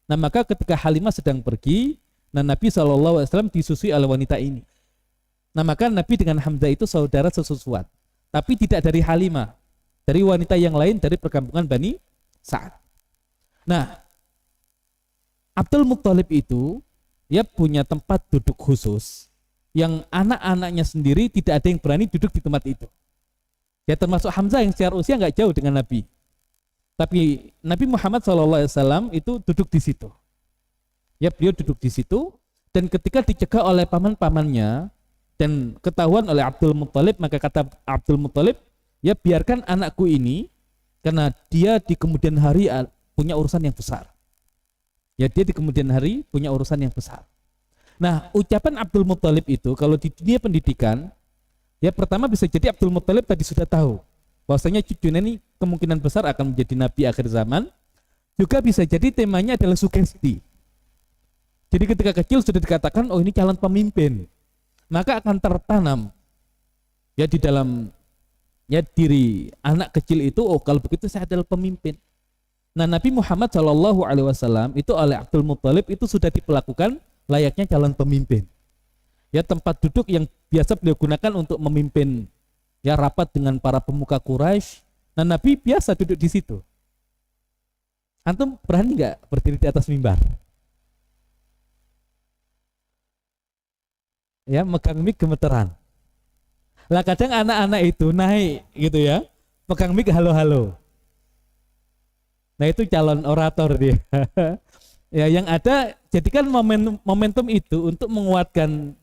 Nah, maka ketika Halimah sedang pergi, nah Nabi SAW disusui oleh wanita ini. Nah, maka Nabi dengan Hamzah itu saudara sesusuan. Tapi tidak dari Halimah, dari wanita yang lain dari perkampungan Bani Sa'ad. Nah, Abdul Muthalib itu ya punya tempat duduk khusus yang anak-anaknya sendiri tidak ada yang berani duduk di tempat itu. Ya, termasuk Hamzah yang secara usia nggak jauh dengan Nabi. Tapi Nabi Muhammad SAW itu duduk di situ. Ya, beliau duduk di situ dan ketika dicegah oleh paman-pamannya dan ketahuan oleh Abdul Muthalib, maka kata Abdul Muthalib, ya biarkan anakku ini karena dia di kemudian hari punya urusan yang besar. Ya, dia di kemudian hari punya urusan yang besar. Nah, ucapan Abdul Muthalib itu kalau di dunia pendidikan, ya pertama bisa jadi Abdul Muthalib tadi sudah tahu bahwasanya cucunya ini kemungkinan besar akan menjadi nabi akhir zaman. Juga bisa jadi temanya adalah sugesti. Jadi ketika kecil sudah dikatakan, oh ini calon pemimpin, maka akan tertanam ya di dalam ya diri anak kecil itu, oh kalau begitu saya adalah pemimpin. Nah, Nabi Muhammad SAW itu oleh Abdul Muthalib itu sudah diperlakukan layaknya calon pemimpin. Ya, tempat duduk yang biasa beliau gunakan untuk memimpin ya rapat dengan para pemuka Quraisy. Nah, Nabi biasa duduk di situ. Antum berani nggak berdiri di atas mimbar? Ya, megang mik gemeteran. Lah kadang anak-anak itu naik gitu ya, pegang mik halo-halo. Nah, itu calon orator dia. Ya, yang ada jadikan momentum itu untuk menguatkan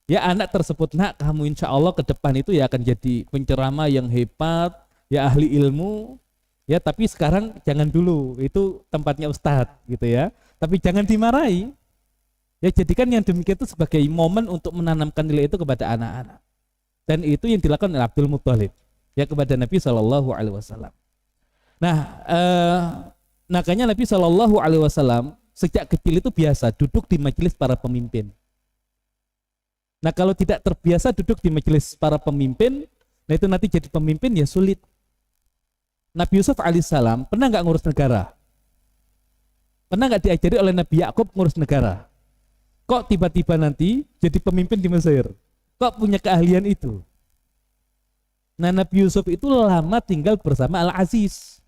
Ya anak tersebut, nak kamu insya Allah ke depan itu ya akan jadi penceramah yang hebat, ya ahli ilmu, ya tapi sekarang jangan dulu, itu tempatnya ustadz gitu ya. Tapi jangan dimarahi, ya jadikan yang demikian itu sebagai momen untuk menanamkan nilai itu kepada anak-anak. Dan itu yang dilakukan oleh Abdul Muthalib ya kepada Nabi Shallallahu Alaihi Wasallam. Nah, makanya Nabi Shallallahu Alaihi Wasallam sejak kecil itu biasa duduk di majelis para pemimpin. Nah kalau tidak terbiasa duduk di majelis para pemimpin, nah itu nanti jadi pemimpin ya sulit. Nabi Yusuf alaihissalam pernah nggak ngurus negara? Pernah nggak diajari oleh Nabi Yakub ngurus negara? Kok tiba-tiba nanti jadi pemimpin di Mesir? Kok punya keahlian itu? Nah Nabi Yusuf itu lama tinggal bersama Al-Aziz.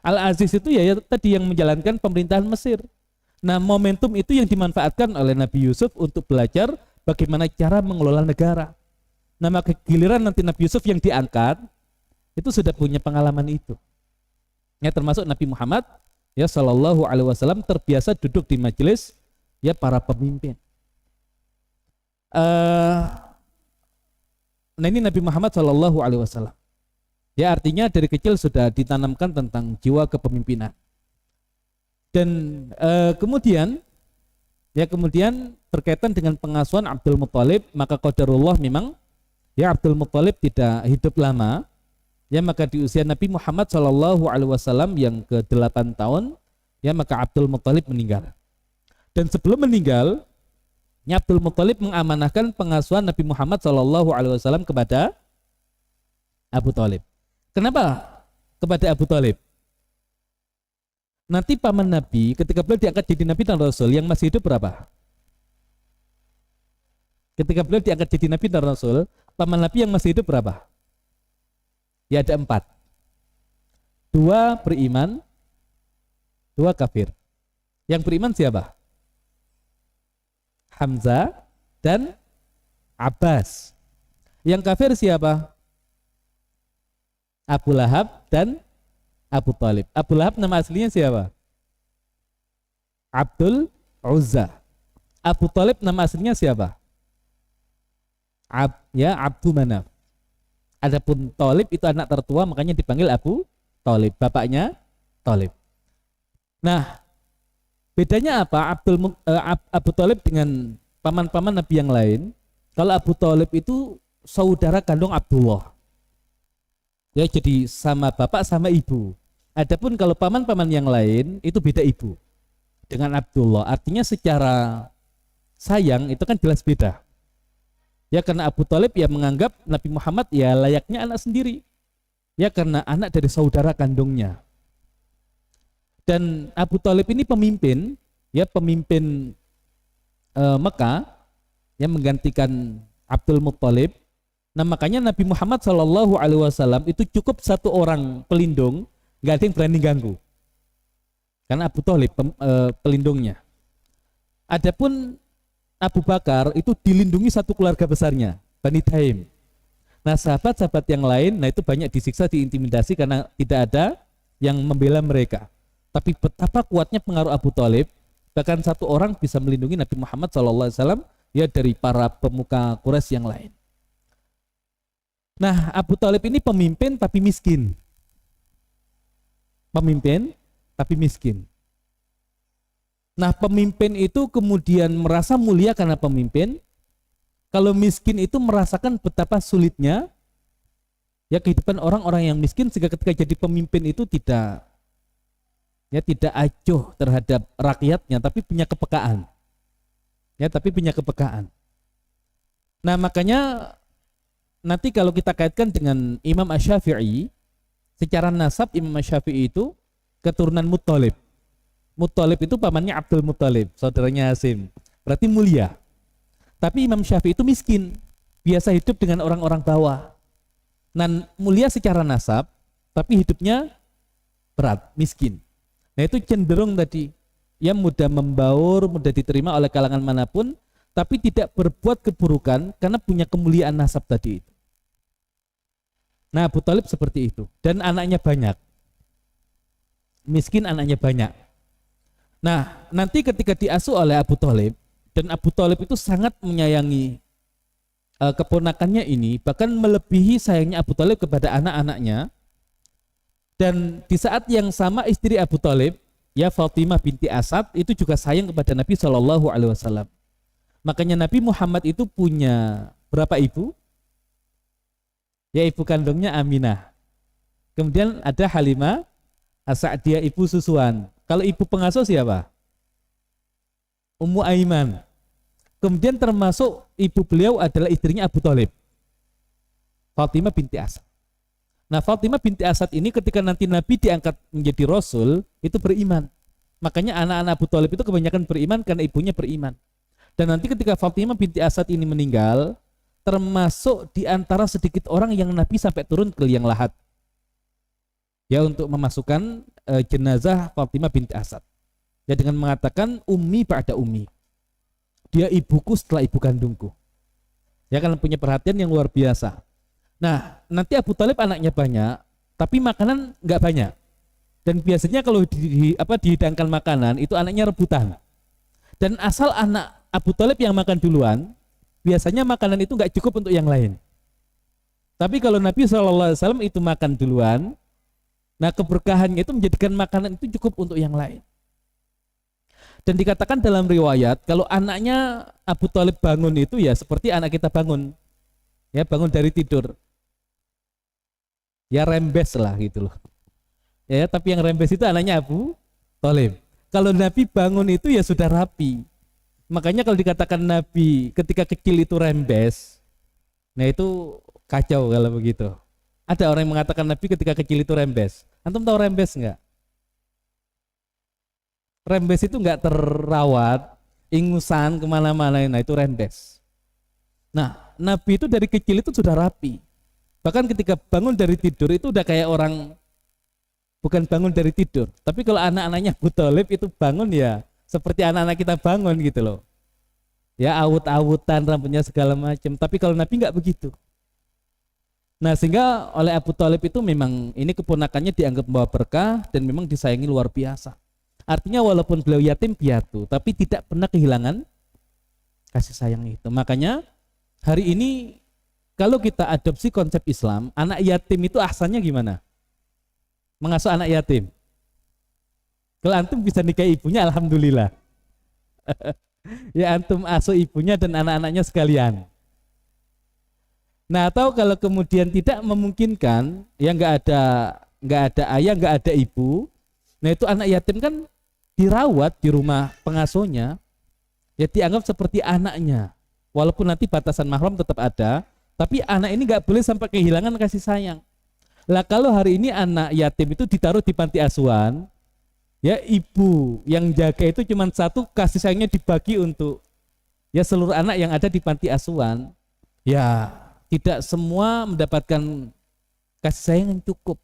Al-Aziz itu ya tadi yang menjalankan pemerintahan Mesir. Nah momentum itu yang dimanfaatkan oleh Nabi Yusuf untuk belajar bagaimana cara mengelola negara. Nah maka giliran nanti Nabi Yusuf yang diangkat itu sudah punya pengalaman itu. Ya termasuk Nabi Muhammad ya Shallallahu Alaihi Wasallam terbiasa duduk di majelis ya para pemimpin. Nah ini Nabi Muhammad Shallallahu Alaihi Wasallam. Ya artinya dari kecil sudah ditanamkan tentang jiwa kepemimpinan. Dan kemudian berkaitan dengan pengasuhan Abdul Muthalib, maka qadarullah memang ya Abdul Muthalib tidak hidup lama. Ya maka di usia Nabi Muhammad Shallallahu Alaihi Wasallam yang ke-8 tahun, ya maka Abdul Muthalib meninggal. Dan sebelum meninggal, ya Abdul Muthalib mengamanahkan pengasuhan Nabi Muhammad Shallallahu Alaihi Wasallam kepada Abu Thalib. Kenapa kepada Abu Thalib? Nanti paman Nabi ketika beliau diangkat jadi Nabi dan Rasul yang masih hidup berapa? Ketika beliau diangkat jadi Nabi dan Rasul, paman Nabi yang masih hidup berapa? Ya ada 4. 2 beriman, 2 kafir. Yang beriman siapa? Hamzah dan Abbas. Yang kafir siapa? Abu Lahab dan Abu Thalib. Abu Lahab nama aslinya siapa? Abdul Uzza. Abu Thalib nama aslinya siapa? Abdu Manaf. Adapun Thalib itu anak tertua, makanya dipanggil Abu Thalib, bapaknya Thalib. Nah, bedanya apa Abu Thalib dengan paman-paman Nabi yang lain? Kalau Abu Thalib itu saudara kandung Abdullah. Ya, jadi sama bapak sama ibu. Adapun kalau paman-paman yang lain itu beda ibu dengan Abdullah. Artinya secara sayang itu kan jelas beda. Ya karena Abu Thalib ya menganggap Nabi Muhammad ya layaknya anak sendiri. Ya karena anak dari saudara kandungnya. Dan Abu Thalib ini pemimpin, ya pemimpin Mekah yang menggantikan Abdul Muthalib. Nah makanya Nabi Muhammad SAW itu cukup 1 orang pelindung, nggak ada yang berani ganggu. Karena Abu Thalib pelindungnya. Adapun Abu Bakar itu dilindungi 1 keluarga besarnya, Bani Taim. Nah sahabat-sahabat yang lain, nah itu banyak disiksa, diintimidasi karena tidak ada yang membela mereka. Tapi betapa kuatnya pengaruh Abu Thalib, bahkan 1 orang bisa melindungi Nabi Muhammad SAW ya dari para pemuka Quraisy yang lain. Nah Abu Thalib ini pemimpin tapi miskin. Pemimpin tapi miskin. Nah pemimpin itu kemudian merasa mulia karena pemimpin. Kalau miskin itu merasakan betapa sulitnya ya kehidupan orang-orang yang miskin, sehingga ketika jadi pemimpin itu tidak acuh terhadap rakyatnya, tapi punya kepekaan. Ya, tapi punya kepekaan. Nah makanya nanti kalau kita kaitkan dengan Imam Asy-Syafi'i, secara nasab Imam Asy-Syafi'i itu keturunan Muthalib. Muthalib itu pamannya Abdul Muthalib, saudaranya Hasim. Berarti mulia. Tapi Imam Syafi'i itu miskin, biasa hidup dengan orang-orang bawah. Nah, mulia secara nasab, tapi hidupnya berat, miskin. Nah, itu cenderung tadi, ya mudah membaur, mudah diterima oleh kalangan manapun, tapi tidak berbuat keburukan karena punya kemuliaan nasab tadi itu. Nah, Abu Thalib seperti itu, dan anaknya banyak. Miskin, anaknya banyak. Nah, nanti ketika diasuh oleh Abu Thalib, dan Abu Thalib itu sangat menyayangi keponakannya ini bahkan melebihi sayangnya Abu Thalib kepada anak-anaknya. Dan di saat yang sama istri Abu Thalib, ya Fatimah binti Asad, itu juga sayang kepada Nabi Shallallahu Alaihi Wasallam. Makanya Nabi Muhammad itu punya berapa ibu? Ya ibu kandungnya Aminah. Kemudian ada Halimah As-Sa'diyah, ibu susuan. Kalau ibu pengasuh siapa? Ummu Aiman. Kemudian termasuk ibu beliau adalah istrinya Abu Thalib, Fatimah binti Asad. Nah Fatimah binti Asad ini ketika nanti Nabi diangkat menjadi Rasul itu beriman. Makanya anak-anak Abu Thalib itu kebanyakan beriman karena ibunya beriman. Dan nanti ketika Fatimah binti Asad ini meninggal, termasuk di antara sedikit orang yang Nabi sampai turun ke liang lahat, ya untuk memasukkan jenazah Fatimah binti Asad. Ya dengan mengatakan ummi ba'da ummi. Dia ibuku setelah ibu kandungku. Ya kan punya perhatian yang luar biasa. Nah, nanti Abu Thalib anaknya banyak, tapi makanan nggak banyak. Dan biasanya kalau dihidangkan makanan itu anaknya rebutan. Dan asal anak Abu Thalib yang makan duluan, biasanya makanan itu nggak cukup untuk yang lain. Tapi kalau Nabi SAW itu makan duluan, nah keberkahannya itu menjadikan makanan itu cukup untuk yang lain. Dan dikatakan dalam riwayat kalau anaknya Abu Thalib bangun itu ya seperti anak kita bangun, ya bangun dari tidur, ya rembes lah gitu loh. Ya tapi yang rembes itu anaknya Abu Thalib. Kalau Nabi bangun itu ya sudah rapi. Makanya kalau dikatakan Nabi ketika kecil itu rembes, nah itu kacau kalau begitu. Ada orang yang mengatakan Nabi ketika kecil itu rembes. Antum tahu rembes enggak? Rembes itu enggak terawat, ingusan kemana-mana, nah itu rembes. Nah Nabi itu dari kecil itu sudah rapi. Bahkan ketika bangun dari tidur itu udah kayak orang, bukan bangun dari tidur, tapi kalau anak-anaknya Abu Thalib itu bangun ya seperti anak-anak kita bangun gitu loh. Ya awut-awutan, rambutnya segala macam. Tapi kalau Nabi enggak begitu. Nah sehingga oleh Abu Thalib itu memang ini keponakannya dianggap membawa berkah dan memang disayangi luar biasa. Artinya walaupun beliau yatim piatu, tapi tidak pernah kehilangan kasih sayang itu. Makanya hari ini kalau kita adopsi konsep Islam, anak yatim itu ahsannya gimana? Mengasuh anak yatim. Kalau antum bisa nikahi ibunya, alhamdulillah. Ya antum asuh ibunya dan anak-anaknya sekalian. Nah atau kalau kemudian tidak memungkinkan, ya nggak ada ayah, nggak ada ibu, nah itu anak yatim kan dirawat di rumah pengasuhnya, ya dianggap seperti anaknya. Walaupun nanti batasan mahram tetap ada, tapi anak ini nggak boleh sampai kehilangan kasih sayang. Lah kalau hari ini anak yatim itu ditaruh di panti asuhan, ya ibu yang jaga itu cuma satu, kasih sayangnya dibagi untuk ya seluruh anak yang ada di panti asuhan, ya tidak semua mendapatkan kasih sayang yang cukup.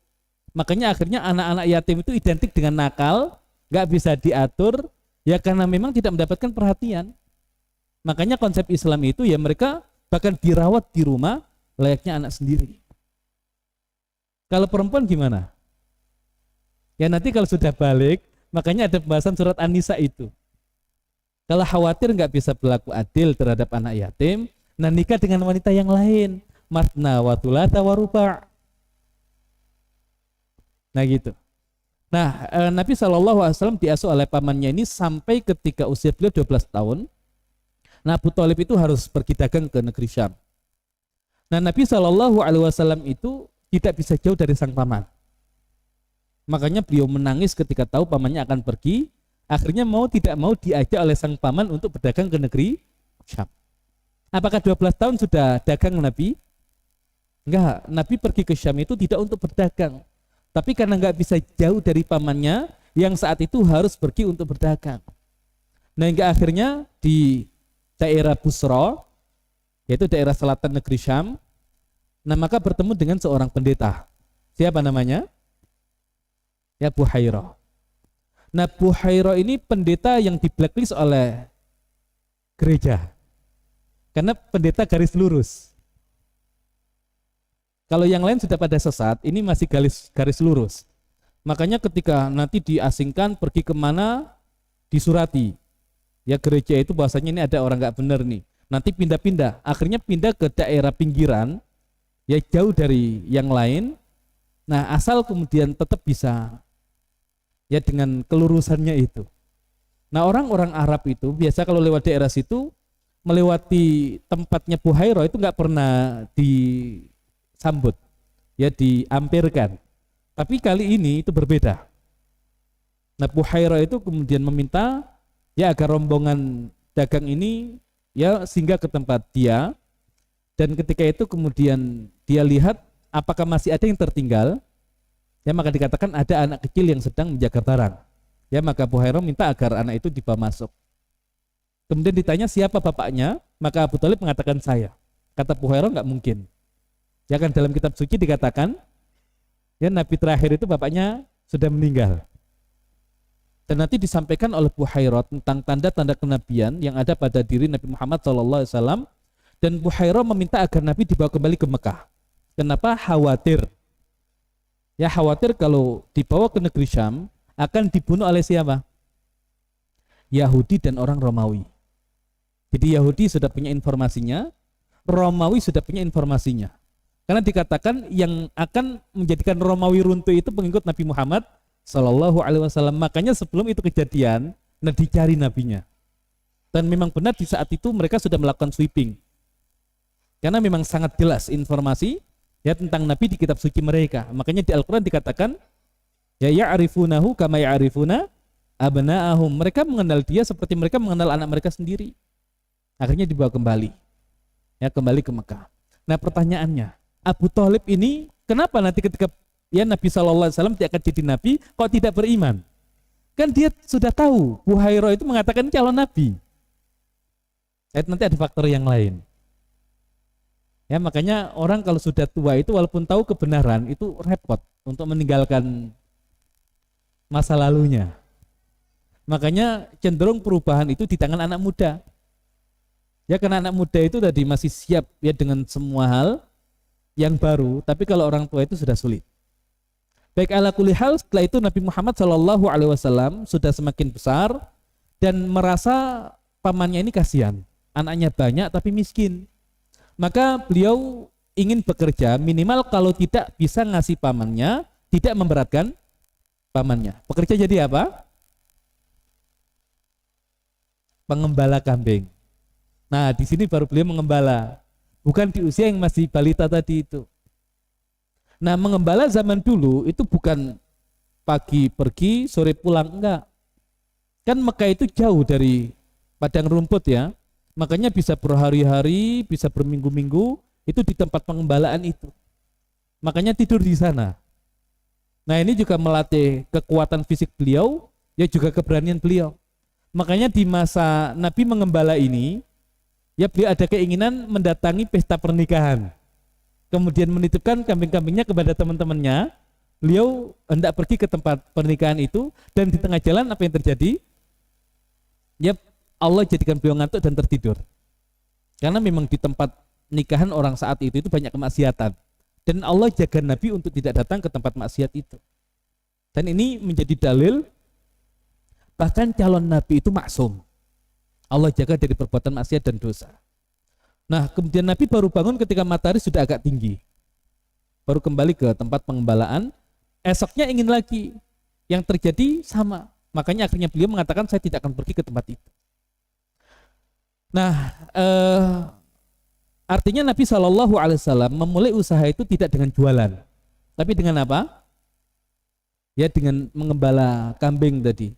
Makanya akhirnya anak-anak yatim itu identik dengan nakal, nggak bisa diatur, ya karena memang tidak mendapatkan perhatian. Makanya konsep Islam itu ya mereka bahkan dirawat di rumah layaknya anak sendiri. Kalau perempuan gimana? Ya nanti kalau sudah balik, makanya ada pembahasan surat An-Nisa itu. Kalau khawatir nggak bisa berlaku adil terhadap anak yatim, nah nikah dengan wanita yang lain, matna wa thulatha wa ruba'. Nah gitu. Nah Nabi SAW diasuh oleh pamannya ini sampai ketika usia beliau 12 tahun. Nah Abu Thalib itu harus pergi dagang ke negeri Syam. Nah Nabi SAW itu tidak bisa jauh dari sang paman. Makanya beliau menangis ketika tahu pamannya akan pergi. Akhirnya mau tidak mau diajak oleh sang paman untuk berdagang ke negeri Syam. Apakah 12 tahun sudah dagang Nabi? Enggak, Nabi pergi ke Syam itu tidak untuk berdagang. Tapi karena nggak bisa jauh dari pamannya yang saat itu harus pergi untuk berdagang. Nah hingga akhirnya di daerah Busra, yaitu daerah selatan negeri Syam, nah maka bertemu dengan seorang pendeta. Siapa namanya? Ya Buhairah. Nah Buhairah ini pendeta yang di blacklist oleh gereja. Karena pendeta garis lurus. Kalau yang lain sudah pada sesat, ini masih garis lurus. Makanya ketika nanti diasingkan pergi kemana, disurati. Ya gereja itu bahasanya ini ada orang nggak benar nih. Nanti pindah-pindah, akhirnya pindah ke daerah pinggiran, ya jauh dari yang lain. Nah, asal kemudian tetap bisa ya dengan kelurusannya itu. Nah, orang-orang Arab itu biasa kalau lewat daerah situ melewati tempatnya Buhairah itu nggak pernah disambut, ya diampirkan. Tapi kali ini itu berbeda. Nah, Buhairah itu kemudian meminta ya agar rombongan dagang ini ya singgah ke tempat dia, dan ketika itu kemudian dia lihat apakah masih ada yang tertinggal, ya maka dikatakan ada anak kecil yang sedang menjaga barang. Ya maka Buhairah minta agar anak itu dibawa masuk. Kemudian ditanya siapa bapaknya, maka Abu Thalib mengatakan saya. Kata Buhairah nggak mungkin. Ya kan dalam kitab suci dikatakan, ya Nabi terakhir itu bapaknya sudah meninggal. Dan nanti disampaikan oleh Buhairah tentang tanda-tanda kenabian yang ada pada diri Nabi Muhammad SAW. Dan Buhairah meminta agar Nabi dibawa kembali ke Mekah. Kenapa? Khawatir. Ya khawatir kalau dibawa ke negeri Syam akan dibunuh oleh siapa? Yahudi dan orang Romawi. Jadi Yahudi sudah punya informasinya, Romawi sudah punya informasinya. Karena dikatakan yang akan menjadikan Romawi runtuh itu pengikut Nabi Muhammad Sallallahu Alaihi Wasallam. Makanya sebelum itu kejadian, nah dicari nabinya. Dan memang benar di saat itu mereka sudah melakukan sweeping. Karena memang sangat jelas informasi ya tentang Nabi di kitab suci mereka. Makanya di Al-Quran dikatakan, ya ya'rifunahu kama ya'rifuna abna'ahum. Mereka mengenal dia seperti mereka mengenal anak mereka sendiri. Akhirnya dibawa kembali, ya kembali ke Mekah. Nah pertanyaannya, Abu Thalib ini kenapa nanti ketika ya Nabi SAW dia akan jadi Nabi kok tidak beriman? Kan dia sudah tahu Buhairah itu mengatakan calon Nabi. Nanti ada faktor yang lain. Ya makanya orang kalau sudah tua itu walaupun tahu kebenaran itu repot untuk meninggalkan masa lalunya. Makanya cenderung perubahan itu di tangan anak muda. Ya karena anak muda itu tadi masih siap ya dengan semua hal yang baru, tapi kalau orang tua itu sudah sulit. Baik ala kulli hal, setelah itu Nabi Muhammad SAW sudah semakin besar dan merasa pamannya ini kasihan, anaknya banyak tapi miskin. Maka beliau ingin bekerja minimal kalau tidak bisa ngasih pamannya, tidak memberatkan pamannya. Bekerja jadi apa? Pengembala kambing. Nah, di sini baru beliau mengembala, bukan di usia yang masih balita tadi itu. Nah, mengembala zaman dulu itu bukan pagi pergi, sore pulang, enggak. Kan Mekah itu jauh dari padang rumput ya, makanya bisa berhari-hari, bisa berminggu-minggu itu di tempat pengembalaan itu. Makanya tidur di sana. Nah, ini juga melatih kekuatan fisik beliau, ya juga keberanian beliau. Makanya di masa Nabi mengembala ini, ya beliau ada keinginan mendatangi pesta pernikahan, kemudian menitipkan kambing-kambingnya kepada teman-temannya. Beliau hendak pergi ke tempat pernikahan itu, dan di tengah jalan apa yang terjadi? Ya Allah jadikan beliau ngantuk dan tertidur. Karena memang di tempat nikahan orang saat itu banyak kemaksiatan, dan Allah jaga Nabi untuk tidak datang ke tempat maksiat itu. Dan ini menjadi dalil bahkan calon Nabi itu maksum. Allah jaga dari perbuatan maksiat dan dosa. Nah, kemudian Nabi baru bangun ketika matahari sudah agak tinggi. Baru kembali ke tempat pengembalaan. Esoknya ingin lagi. Yang terjadi sama. Makanya akhirnya beliau mengatakan saya tidak akan pergi ke tempat itu. Nah, artinya Nabi SAW memulai usaha itu tidak dengan jualan, tapi dengan apa? Ya dengan mengembala kambing tadi.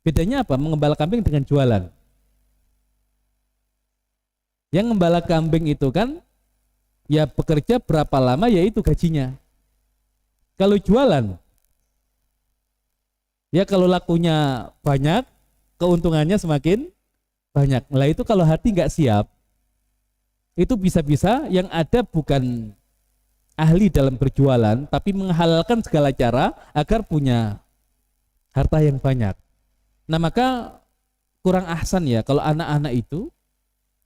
Bedanya apa? Mengembala kambing dengan jualan. Yang ngembala kambing itu kan ya bekerja berapa lama ya itu gajinya. Kalau jualan ya kalau lakunya banyak keuntungannya semakin banyak. Lah itu kalau hati nggak siap itu bisa-bisa yang ada bukan ahli dalam berjualan tapi menghalalkan segala cara agar punya harta yang banyak. Nah maka kurang ahsan ya kalau anak-anak itu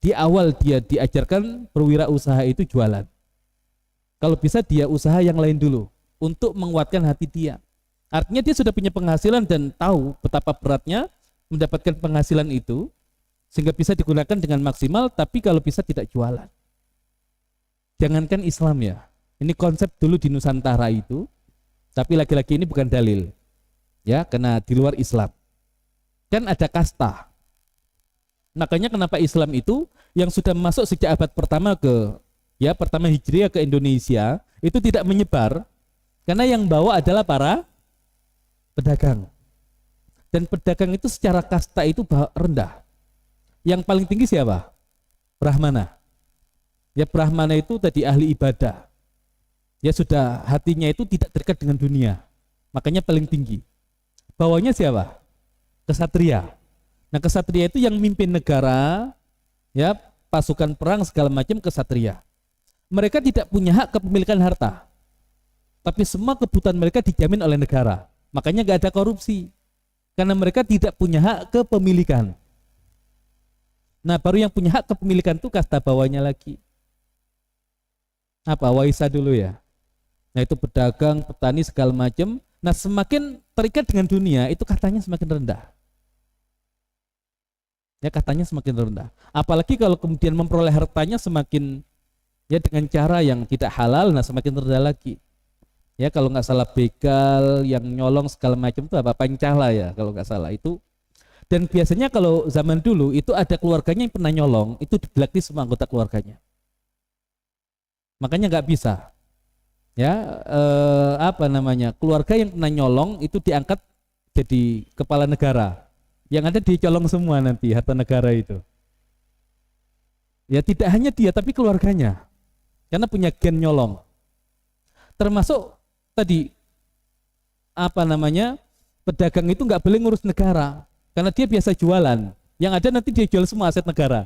di awal dia diajarkan berwirausaha itu jualan. Kalau bisa dia usaha yang lain dulu untuk menguatkan hati dia. Artinya dia sudah punya penghasilan dan tahu betapa beratnya mendapatkan penghasilan itu. sehingga bisa digunakan dengan maksimal, tapi kalau bisa tidak jualan. Jangankan Islam ya, ini konsep dulu di Nusantara itu, tapi lagi-lagi ini bukan dalil ya, karena di luar Islam kan ada kasta. Makanya kenapa Islam itu yang sudah masuk sejak abad pertama pertama Hijriah ke Indonesia itu tidak menyebar, karena yang bawa adalah para pedagang. Dan pedagang itu secara kasta itu rendah. Yang paling tinggi siapa? Brahmana. Ya, Brahmana itu tadi ahli ibadah. Ya, sudah hatinya itu tidak terikat dengan dunia. Makanya paling tinggi. Bawahnya siapa? Kesatria. Nah, kesatria itu yang mimpin negara, ya, pasukan perang segala macam kesatria. Mereka tidak punya hak kepemilikan harta. Tapi semua kebutuhan mereka dijamin oleh negara. Makanya nggak ada korupsi. Karena mereka tidak punya hak kepemilikan. Nah, baru yang punya hak kepemilikan itu kasta bawahnya lagi. Apa? Waisa dulu ya. Nah, itu pedagang, petani segala macam. Nah, semakin terikat dengan dunia itu katanya semakin rendah. Ya, katanya semakin rendah. Apalagi kalau kemudian memperoleh hartanya semakin ya dengan cara yang tidak halal, nah semakin rendah lagi. Ya, kalau nggak salah begal, yang nyolong segala macam itu apa? Pancala ya kalau nggak salah itu. Dan biasanya kalau zaman dulu itu ada keluarganya yang pernah nyolong, itu di-blacklist semua anggota keluarganya. Makanya nggak bisa. Ya, keluarga yang pernah nyolong itu diangkat jadi kepala negara. Yang ada dicolong semua nanti harta negara itu. Ya, tidak hanya dia tapi keluarganya. Karena punya gen nyolong. Termasuk tadi pedagang itu nggak boleh ngurus negara karena dia biasa jualan. Yang ada nanti dia jual semua aset negara.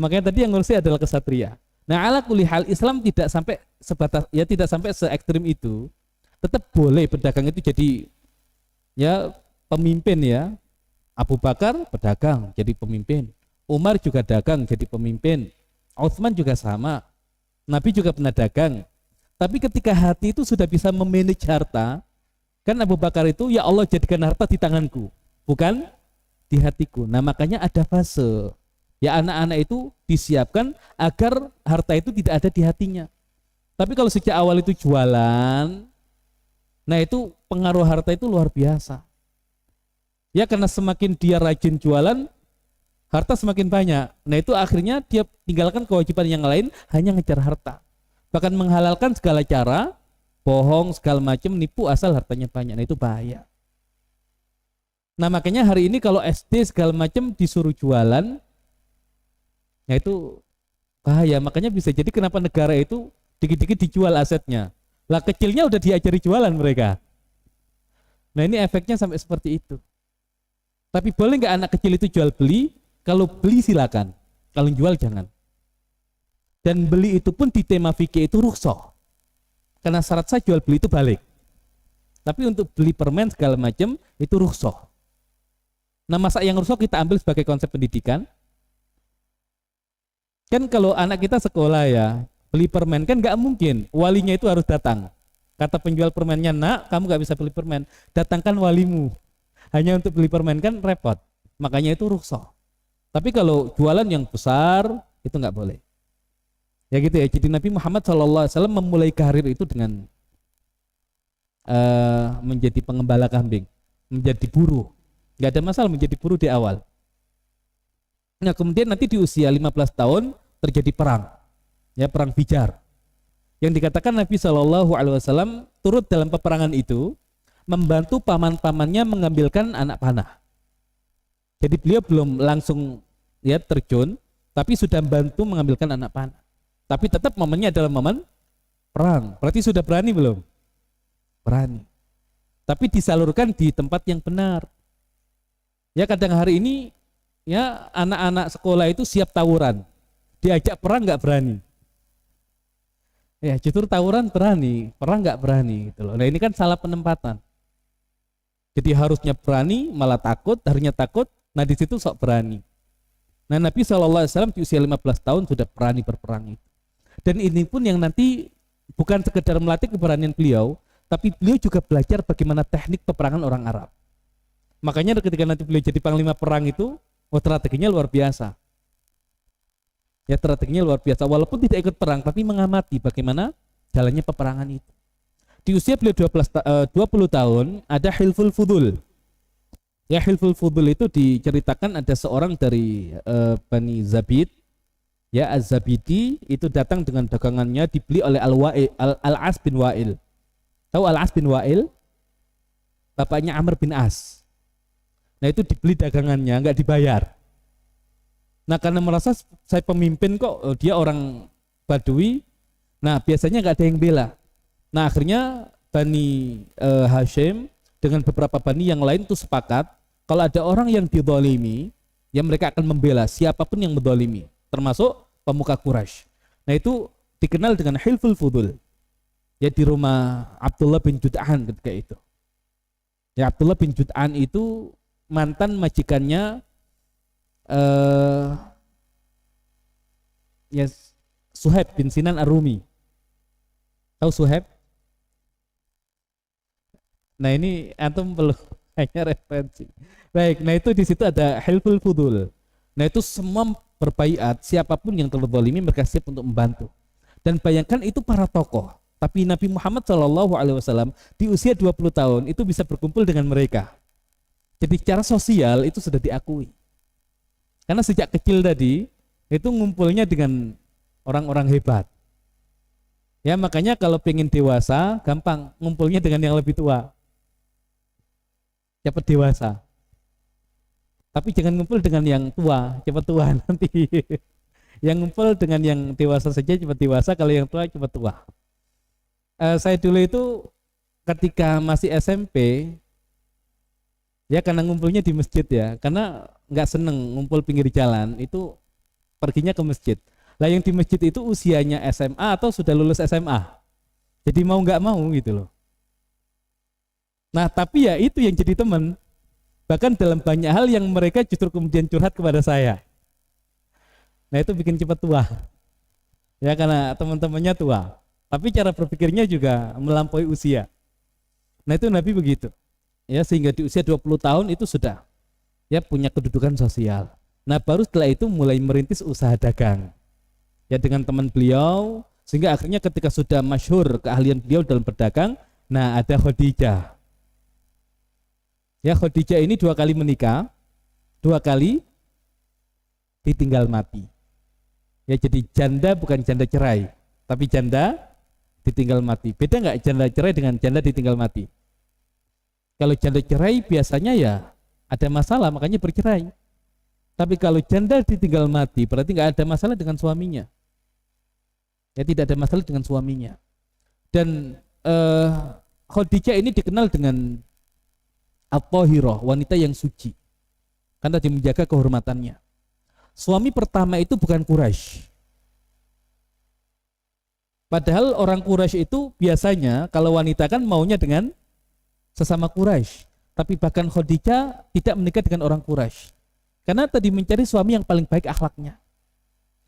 Makanya tadi yang ngurusnya adalah kesatria. Nah, ala kulli hal Islam tidak sampai sebatas, ya tidak sampai se ekstrim itu. Tetap boleh pedagang itu jadi ya pemimpin ya. Abu Bakar pedagang jadi pemimpin. Umar juga dagang jadi pemimpin. Utsman juga sama. Nabi juga pernah dagang. Tapi ketika hati itu sudah bisa memanage harta, kan Abu Bakar itu ya Allah jadikan harta di tanganku, bukan di hatiku. Nah, makanya ada fase. Ya, anak-anak itu disiapkan agar harta itu tidak ada di hatinya. Tapi kalau sejak awal itu jualan, nah itu pengaruh harta itu luar biasa. Ya, karena semakin dia rajin jualan, harta semakin banyak. Nah, itu akhirnya dia tinggalkan kewajiban yang lain, hanya ngejar harta. Bahkan menghalalkan segala cara, bohong segala macam, nipu asal hartanya banyak. Nah, itu bahaya. Nah, makanya hari ini kalau SD segala macam disuruh jualan, nah itu bahaya. Makanya bisa jadi kenapa negara itu dikit-dikit dijual asetnya. Lah, kecilnya udah diajari jualan mereka. Nah, ini efeknya sampai seperti itu. Tapi boleh nggak anak kecil itu jual beli? Kalau beli silakan, kalau jual jangan. Dan beli itu pun di tema fikih itu rukhsah. Karena syarat sah jual beli itu balik. Tapi untuk beli permen segala macam itu rukhsah. Nah, masa yang rukhsah kita ambil sebagai konsep pendidikan. Kan kalau anak kita sekolah ya, beli permen kan nggak mungkin walinya itu harus datang. Kata penjual permennya, nak kamu nggak bisa beli permen, datangkan walimu. Hanya untuk beli permen kan repot. Makanya itu rukhsah. Tapi kalau jualan yang besar itu nggak boleh. Ya gitu ya. Jadi Nabi Muhammad SAW memulai karir itu dengan menjadi pengembala kambing, menjadi buruh. Nggak ada masalah menjadi buruh di awal. Nah, kemudian nanti di usia 15 tahun terjadi perang. Ya, perang Bijar. Yang dikatakan Nabi SAW turut dalam peperangan itu membantu paman-pamannya mengambilkan anak panah. Jadi beliau belum langsung ya terjun, tapi sudah membantu mengambilkan anak panah. Tapi tetap momennya adalah momen perang. Berarti sudah berani belum? Berani. Tapi disalurkan di tempat yang benar. Ya, kadang hari ini ya anak-anak sekolah itu siap tawuran. Diajak perang nggak berani. Ya, justru tawuran berani, perang nggak berani gitu loh. Nah, ini kan salah penempatan. Jadi harusnya berani malah takut, harusnya takut, nah di situ sok berani. Nah, Nabi SAW di usia 15 tahun sudah berani berperang itu. Dan ini pun yang nanti bukan sekedar melatih keberanian beliau, tapi beliau juga belajar bagaimana teknik peperangan orang Arab. Makanya ketika nanti beliau jadi panglima perang itu, Oh, strateginya luar biasa. Ya, strateginya luar biasa. Walaupun tidak ikut perang, tapi mengamati bagaimana jalannya peperangan itu. Di usia beliau 20 tahun, ada Hilful Fudul. Ya, Hilful Fudul itu diceritakan ada seorang dari Bani Zabid, ya, Az-Zabidi, itu datang dengan dagangannya, dibeli oleh Al-As bin Wa'il. Tahu Al-As bin Wa'il? Bapaknya Amr bin As. Nah, itu dibeli dagangannya, nggak dibayar. Nah, karena merasa saya pemimpin kok, dia orang Badui, nah biasanya nggak ada yang bela. Nah, akhirnya Bani Hashim dengan beberapa bani yang lain itu sepakat, kalau ada orang yang didolimi, ya mereka akan membela siapapun yang mendolimi, termasuk pemuka Quraisy. Nah, itu dikenal dengan Hilful Fudul. Ya, di rumah Abdullah bin Jud'an ketika itu. Ya, Abdullah bin Jud'an itu mantan majikannya ya, Suhaib bin Sinan Ar-Rumi. Tahu Suhaib? Nah, ini antum perlu hanya referensi. Baik, nah itu di situ ada Hilful Fudul. Nah, itu semua berbaiat, siapapun yang terzalimi mereka siap untuk membantu. Dan bayangkan itu para tokoh, tapi Nabi Muhammad SAW di usia 20 tahun itu bisa berkumpul dengan mereka. Jadi secara sosial itu sudah diakui. Karena sejak kecil tadi itu ngumpulnya dengan orang-orang hebat. Ya, makanya kalau pengen dewasa gampang, ngumpulnya dengan yang lebih tua. Cepat dewasa. Tapi jangan ngumpul dengan yang tua, cepat tua nanti. Yang ngumpul dengan yang dewasa saja cepat dewasa, kalau yang tua cepat tua. Saya dulu itu ketika masih SMP, ya karena ngumpulnya di masjid ya, karena nggak seneng ngumpul pinggir jalan, itu perginya ke masjid. Lah yang di masjid itu usianya SMA atau sudah lulus SMA. Jadi mau nggak mau gitu loh. Nah, tapi ya itu yang jadi teman. Bahkan dalam banyak hal yang mereka justru kemudian curhat kepada saya. Nah, itu bikin cepat tua. Ya, karena teman-temannya tua. Tapi cara berpikirnya juga melampaui usia. Nah, itu Nabi begitu. Ya, sehingga di usia 20 tahun itu sudah ya punya kedudukan sosial. Nah, baru setelah itu mulai merintis usaha dagang. Ya, dengan teman beliau, sehingga akhirnya ketika sudah masyhur keahlian beliau dalam berdagang, nah ada Khadijah. Ya, Khadijah ini 2 kali menikah, 2 kali ditinggal mati. Ya, jadi janda bukan janda cerai, tapi janda ditinggal mati. Beda nggak janda cerai dengan janda ditinggal mati? Kalau janda cerai biasanya ya ada masalah, makanya bercerai. Tapi kalau janda ditinggal mati berarti nggak ada masalah dengan suaminya. Ya, tidak ada masalah dengan suaminya. Dan Khadijah ini dikenal dengan At-Tahirah, wanita yang suci, karena dia menjaga kehormatannya. Suami pertama itu bukan Quraisy. Padahal orang Quraisy itu biasanya kalau wanita kan maunya dengan sesama Quraisy. Tapi bahkan Khadijah tidak menikah dengan orang Quraisy. Karena tadi mencari suami yang paling baik akhlaknya.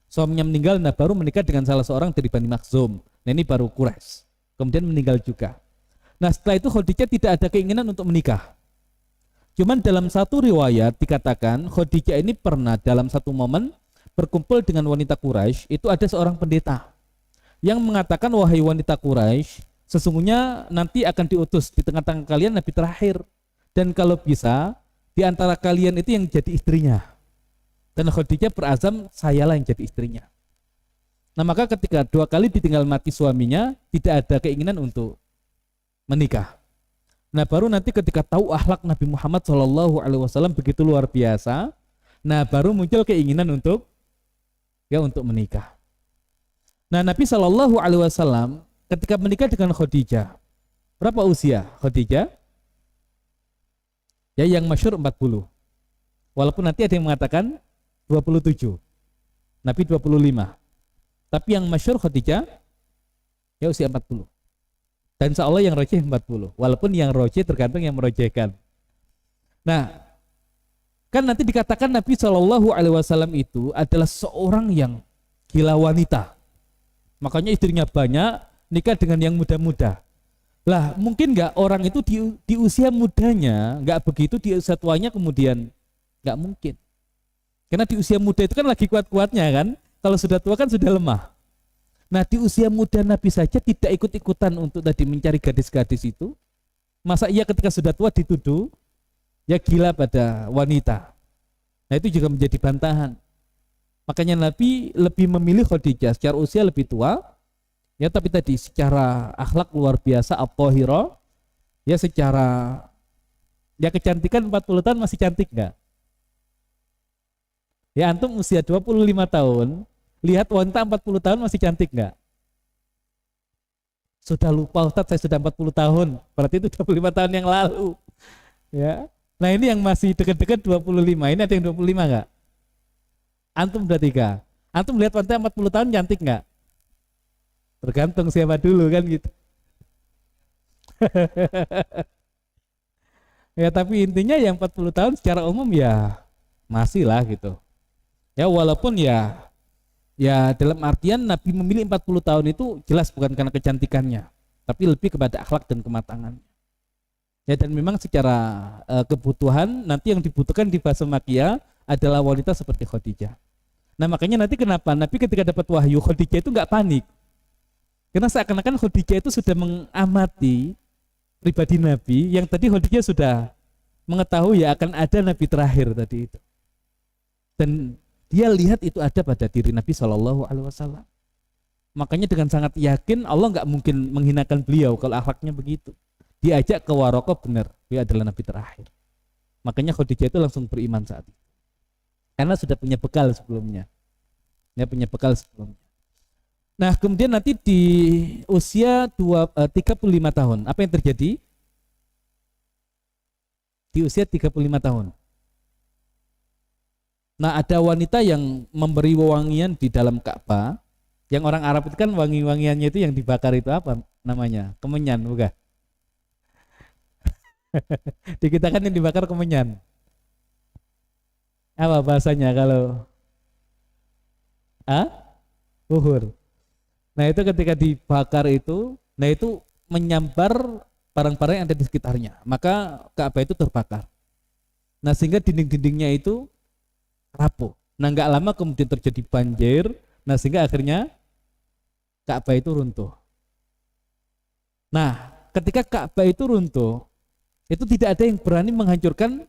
Suaminya meninggal, nah baru menikah dengan salah seorang dari Bani Makhzum. Nah, ini baru Quraisy. Kemudian meninggal juga. Nah, setelah itu Khadijah tidak ada keinginan untuk menikah. Cuman dalam satu riwayat dikatakan Khadijah ini pernah dalam satu momen berkumpul dengan wanita Quraisy, itu ada seorang pendeta yang mengatakan, wahai wanita Quraisy, sesungguhnya nanti akan diutus di tengah-tengah kalian nabi terakhir, dan kalau bisa di antara kalian itu yang jadi istrinya. Dan Khadijah berazam, sayalah yang jadi istrinya. Nah, maka ketika 2 kali ditinggal mati suaminya, tidak ada keinginan untuk menikah. Nah, baru nanti ketika tahu akhlak Nabi Muhammad SAW begitu luar biasa, nah baru muncul keinginan untuk menikah. Nah, Nabi SAW ketika menikah dengan Khadijah, berapa usia Khadijah? Ya, yang masyhur 40. Walaupun nanti ada yang mengatakan 27. Nabi 25. Tapi yang masyhur Khadijah ya usia 40. Dan insya Allah yang rojih 40. Walaupun yang rojih tergantung yang merojihkan. Nah, kan nanti dikatakan Nabi SAW itu adalah seorang yang gila wanita. Makanya istrinya banyak, nikah dengan yang muda-muda. Lah, mungkin nggak orang itu di usia mudanya nggak begitu, di usia tuanya kemudian nggak mungkin. Karena di usia muda itu kan lagi kuat-kuatnya kan. Kalau sudah tua kan sudah lemah. Nah di usia muda Nabi saja tidak ikut-ikutan untuk tadi mencari gadis-gadis itu. Masa iya ketika sudah tua dituduh ya gila pada wanita. Nah itu juga menjadi bantahan. Makanya Nabi lebih memilih Khadijah secara usia lebih tua. Ya tapi tadi secara akhlak luar biasa, at-thahira. Ya secara ya kecantikan 40 tahun masih cantik nggak? Ya antum usia 25 tahun, lihat wanita 40 tahun masih cantik nggak? Sudah lupa Ustadz, saya sudah 40 tahun, berarti itu 25 tahun yang lalu. Ya. Nah ini yang masih dekat-dekat 25, ini ada yang 25 nggak? Antum udah 3. Antum lihat wanita 40 tahun cantik nggak? Tergantung siapa dulu kan gitu. Ya tapi intinya yang 40 tahun secara umum ya masih lah gitu. Ya walaupun ya dalam artian Nabi memilih 40 tahun itu jelas bukan karena kecantikannya, tapi lebih kepada akhlak dan kematangan. Ya dan memang secara kebutuhan nanti yang dibutuhkan di fase makia adalah wanita seperti Khadijah. Nah makanya nanti kenapa Nabi ketika dapat wahyu Khadijah itu nggak panik, karena seakan-akan Khadijah itu sudah mengamati pribadi Nabi yang tadi Khadijah sudah mengetahui ya akan ada Nabi terakhir tadi itu, dan dia lihat itu ada pada diri Nabi Shallallahu Alaihi Wasallam. Makanya dengan sangat yakin Allah nggak mungkin menghinakan beliau kalau akhlaknya begitu. Diajak ke Waraqah benar, dia adalah Nabi terakhir. Makanya Khadijah itu langsung beriman saat itu. Karena sudah punya bekal sebelumnya. Dia punya bekal sebelumnya. Nah kemudian nanti di usia 35 tahun, apa yang terjadi? Di usia 35 tahun. Nah ada wanita yang memberi wewangian di dalam Ka'bah. Yang orang Arab itu kan wangi-wangiannya itu yang dibakar itu apa namanya? Kemenyan, bukan? Di kita kan yang dibakar kemenyan. Apa bahasanya kalau? Uhur. Nah itu ketika dibakar itu, nah itu menyambar barang-barang yang ada di sekitarnya. Maka Ka'bah itu terbakar. Nah sehingga dinding-dindingnya itu rapuh. Nah nggak lama kemudian terjadi banjir. Nah sehingga akhirnya Ka'bah itu runtuh. Nah ketika Ka'bah itu runtuh, itu tidak ada yang berani menghancurkan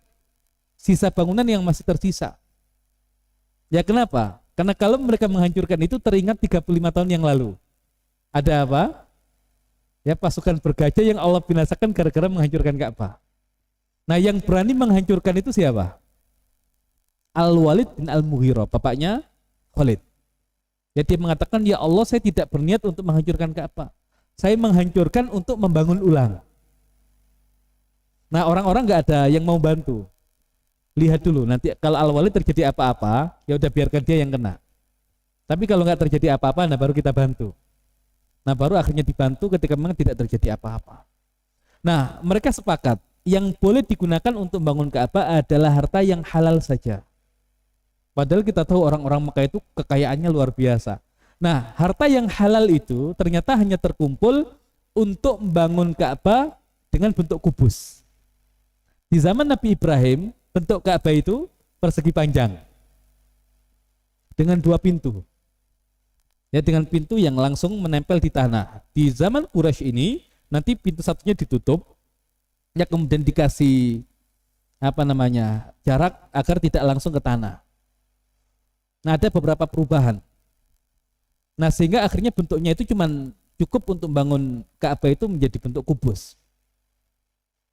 sisa bangunan yang masih tersisa. Ya kenapa? Karena kalau mereka menghancurkan itu teringat 35 tahun yang lalu. Ada apa? Ya pasukan bergajah yang Allah binasakan gara-gara menghancurkan Ka'bah. Nah yang berani menghancurkan itu siapa? Al-Walid bin Al-Mughirah, bapaknya Khalid. Ya dia mengatakan, ya Allah saya tidak berniat untuk menghancurkan Ka'bah. Saya menghancurkan untuk membangun ulang. Nah orang-orang nggak ada yang mau bantu. Lihat dulu, nanti kalau Al-Walid terjadi apa-apa, ya udah biarkan dia yang kena. Tapi kalau nggak terjadi apa-apa, nah baru kita bantu. Nah baru akhirnya dibantu ketika memang tidak terjadi apa-apa. Nah mereka sepakat, yang boleh digunakan untuk membangun Ka'bah adalah harta yang halal saja. Padahal kita tahu orang-orang Mekah itu kekayaannya luar biasa. Nah, harta yang halal itu ternyata hanya terkumpul untuk membangun Ka'bah dengan bentuk kubus. Di zaman Nabi Ibrahim, bentuk Ka'bah itu persegi panjang dengan 2 pintu. Ya, dengan pintu yang langsung menempel di tanah. Di zaman Quraisy ini, nanti pintu satunya ditutup, ya kemudian dikasih jarak agar tidak langsung ke tanah. Nah ada beberapa perubahan. Nah sehingga akhirnya bentuknya itu cuma cukup untuk membangun Ka'bah itu menjadi bentuk kubus.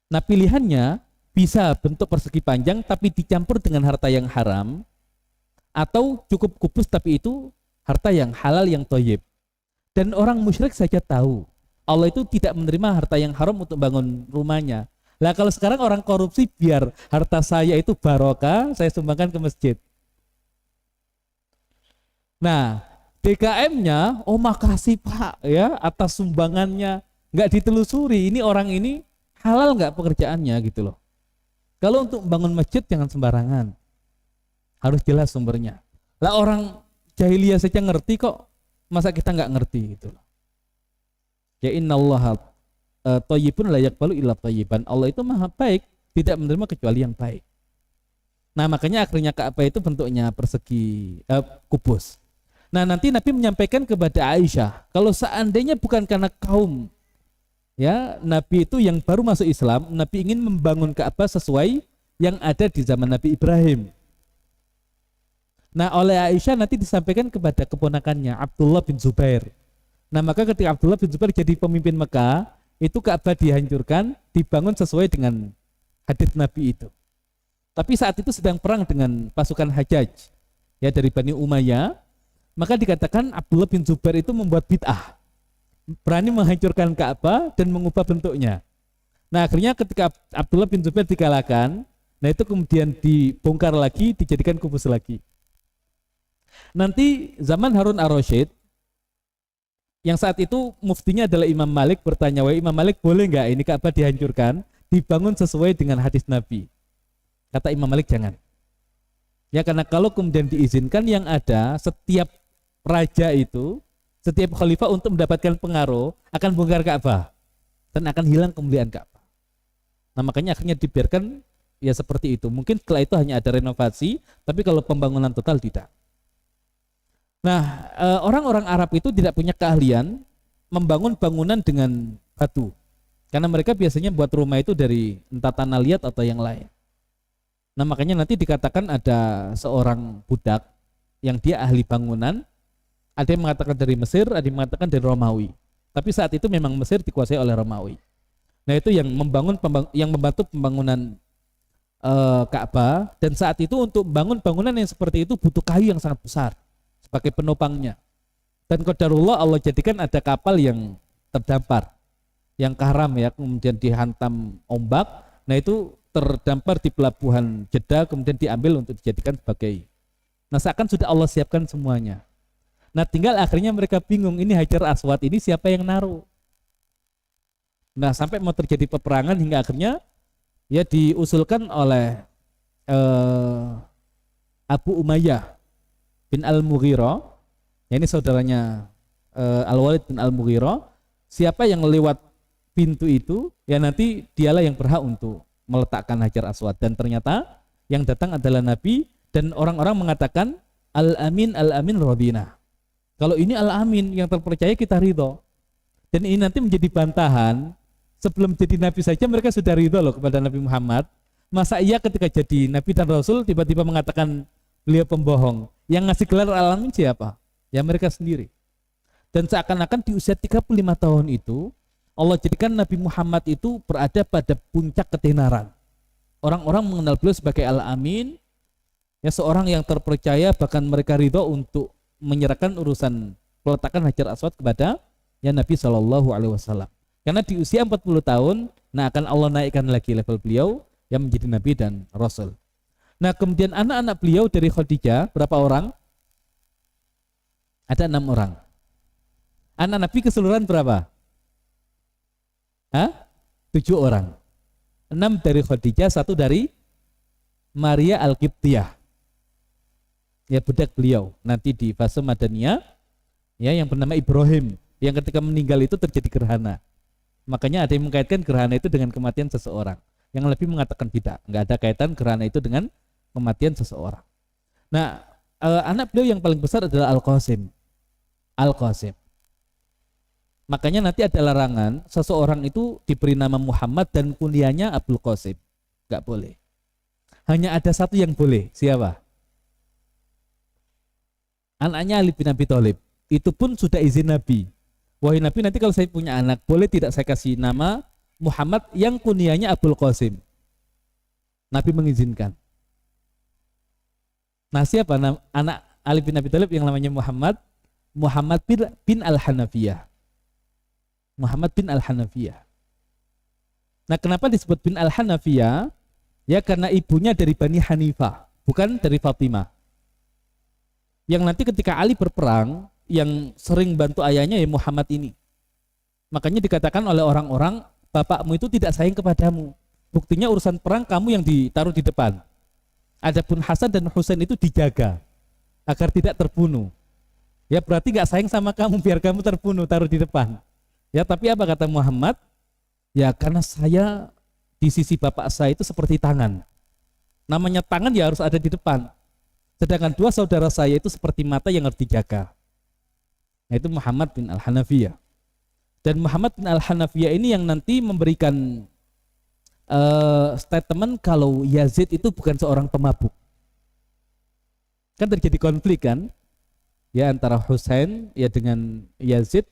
Nah pilihannya bisa bentuk persegi panjang tapi dicampur dengan harta yang haram, atau cukup kubus tapi itu harta yang halal yang thayyib. Dan orang musyrik saja tahu Allah itu tidak menerima harta yang haram untuk bangun rumahnya. Lah kalau sekarang orang korupsi biar harta saya itu barokah, saya sumbangkan ke masjid. Nah, DKM-nya, oh makasih Pak ya atas sumbangannya, nggak ditelusuri ini orang ini halal nggak pekerjaannya gitu loh. Kalau untuk membangun masjid jangan sembarangan, harus jelas sumbernya. Lah orang jahiliyah saja ngerti kok, masa kita nggak ngerti gitu loh. Ya innallaha thayyibun la yaqbalu illa thayyiban. Allah itu maha baik, tidak menerima kecuali yang baik. Nah makanya akhirnya Ka'bah itu bentuknya persegi, kubus. Nah nanti Nabi menyampaikan kepada Aisyah, kalau seandainya bukan karena kaum, ya Nabi itu yang baru masuk Islam, Nabi ingin membangun Ka'bah sesuai yang ada di zaman Nabi Ibrahim. Nah oleh Aisyah nanti disampaikan kepada keponakannya Abdullah bin Zubair. Nah maka ketika Abdullah bin Zubair jadi pemimpin Mekah, itu Ka'bah dihancurkan, dibangun sesuai dengan hadits Nabi itu. Tapi saat itu sedang perang dengan pasukan Hajjaj, ya dari Bani Umayyah, maka dikatakan Abdullah bin Zubair itu membuat bid'ah, berani menghancurkan Ka'bah dan mengubah bentuknya. Nah akhirnya ketika Abdullah bin Zubair dikalahkan, nah itu kemudian dibongkar lagi, dijadikan kubus lagi. Nanti zaman Harun ar-Rasyid, yang saat itu muftinya adalah Imam Malik, bertanya, wahai Imam Malik, boleh nggak ini Ka'bah dihancurkan, dibangun sesuai dengan hadis Nabi? Kata Imam Malik, jangan. Ya karena kalau kemudian diizinkan, yang ada setiap raja itu, setiap khalifah untuk mendapatkan pengaruh akan bongkar Ka'bah dan akan hilang kemuliaan Ka'bah. Nah makanya akhirnya dibiarkan ya seperti itu. Mungkin setelah itu hanya ada renovasi, tapi kalau pembangunan total tidak. Nah orang-orang Arab itu tidak punya keahlian membangun bangunan dengan batu, karena mereka biasanya buat rumah itu dari entah tanah liat atau yang lain. Nah makanya nanti dikatakan ada seorang budak yang dia ahli bangunan, ada yang mengatakan dari Mesir, ada yang mengatakan dari Romawi. Tapi saat itu memang Mesir dikuasai oleh Romawi. Nah itu yang membantu pembangunan Ka'bah, dan saat itu untuk bangun bangunan yang seperti itu butuh kayu yang sangat besar sebagai penopangnya. Dan qadarullah Allah jadikan ada kapal yang terdampar, yang karam ya, kemudian dihantam ombak. Nah itu terdampar di pelabuhan Jeddah, kemudian diambil untuk dijadikan sebagai. Nah seakan sudah Allah siapkan semuanya. Nah tinggal akhirnya mereka bingung, ini Hajar Aswad ini siapa yang naruh. Nah sampai mau terjadi peperangan hingga akhirnya ya diusulkan oleh Abu Umayyah bin Al-Mughirah, ya ini saudaranya Al-Walid bin Al-Mughirah, siapa yang lewat pintu itu ya nanti dialah yang berhak untuk meletakkan Hajar Aswad. Dan ternyata yang datang adalah Nabi, dan orang-orang mengatakan Al-Amin, Al-Amin Rodina. Kalau ini Al-Amin yang terpercaya kita ridho. Dan ini nanti menjadi bantahan, sebelum jadi Nabi saja mereka sudah ridho loh kepada Nabi Muhammad. Masa iya ketika jadi Nabi dan Rasul tiba-tiba mengatakan beliau pembohong? Yang ngasih gelar Al-Amin siapa? Ya mereka sendiri. Dan seakan-akan di usia 35 tahun itu Allah jadikan Nabi Muhammad itu berada pada puncak ketenaran. Orang-orang mengenal beliau sebagai Al-Amin, ya seorang yang terpercaya, bahkan mereka ridho untuk menyerahkan urusan peletakan Hajar Aswad kepada ya Nabi SAW. Karena di usia 40 tahun, nah akan Allah naikkan lagi level beliau yang menjadi Nabi dan Rasul. Nah kemudian anak-anak beliau dari Khadijah, berapa orang? Ada 6 orang. Anak Nabi keseluruhan berapa? 7 orang. 6 dari Khadijah, 1 dari Maria Al-Qibtiyah, ya budak beliau nanti di fase Madaniyah, ya yang bernama Ibrahim, yang ketika meninggal itu terjadi gerhana. Makanya ada yang mengkaitkan gerhana itu dengan kematian seseorang, yang lebih mengatakan tidak, nggak ada kaitan gerhana itu dengan kematian seseorang. Nah anak beliau yang paling besar adalah Al-Qasim. Makanya nanti ada larangan seseorang itu diberi nama Muhammad dan kunyahnya Abdul Qasim, nggak boleh. Hanya ada satu yang boleh, siapa? Anaknya Ali bin Abi Thalib. Itu pun sudah izin Nabi. Wahai Nabi, nanti kalau saya punya anak, boleh tidak saya kasih nama Muhammad yang kunyahnya Abdul Qasim? Nabi mengizinkan. Nah siapa anak Ali bin Abi Thalib yang namanya Muhammad? Muhammad bin Al-Hanafiyah. Muhammad bin Al-Hanafiyah. Nah kenapa disebut bin Al-Hanafiyah? Ya karena ibunya dari Bani Hanifah, bukan dari Fatimah. Yang nanti ketika Ali berperang, yang sering bantu ayahnya ya Muhammad ini. Makanya dikatakan oleh orang-orang, bapakmu itu tidak sayang kepadamu. Buktinya urusan perang kamu yang ditaruh di depan. Adapun Hasan dan Husain itu dijaga agar tidak terbunuh. Ya berarti gak sayang sama kamu, biar kamu terbunuh, taruh di depan. Ya tapi apa kata Muhammad? Ya karena saya di sisi bapak saya itu seperti tangan. Namanya tangan ya harus ada di depan. Sedangkan dua saudara saya itu seperti mata yang harus dijaga. Yaitu Muhammad bin Al-Hanafiyah. Dan Muhammad bin Al-Hanafiyah ini yang nanti memberikan statement kalau Yazid itu bukan seorang pemabuk. Kan terjadi konflik kan ya antara Husain ya dengan Yazid.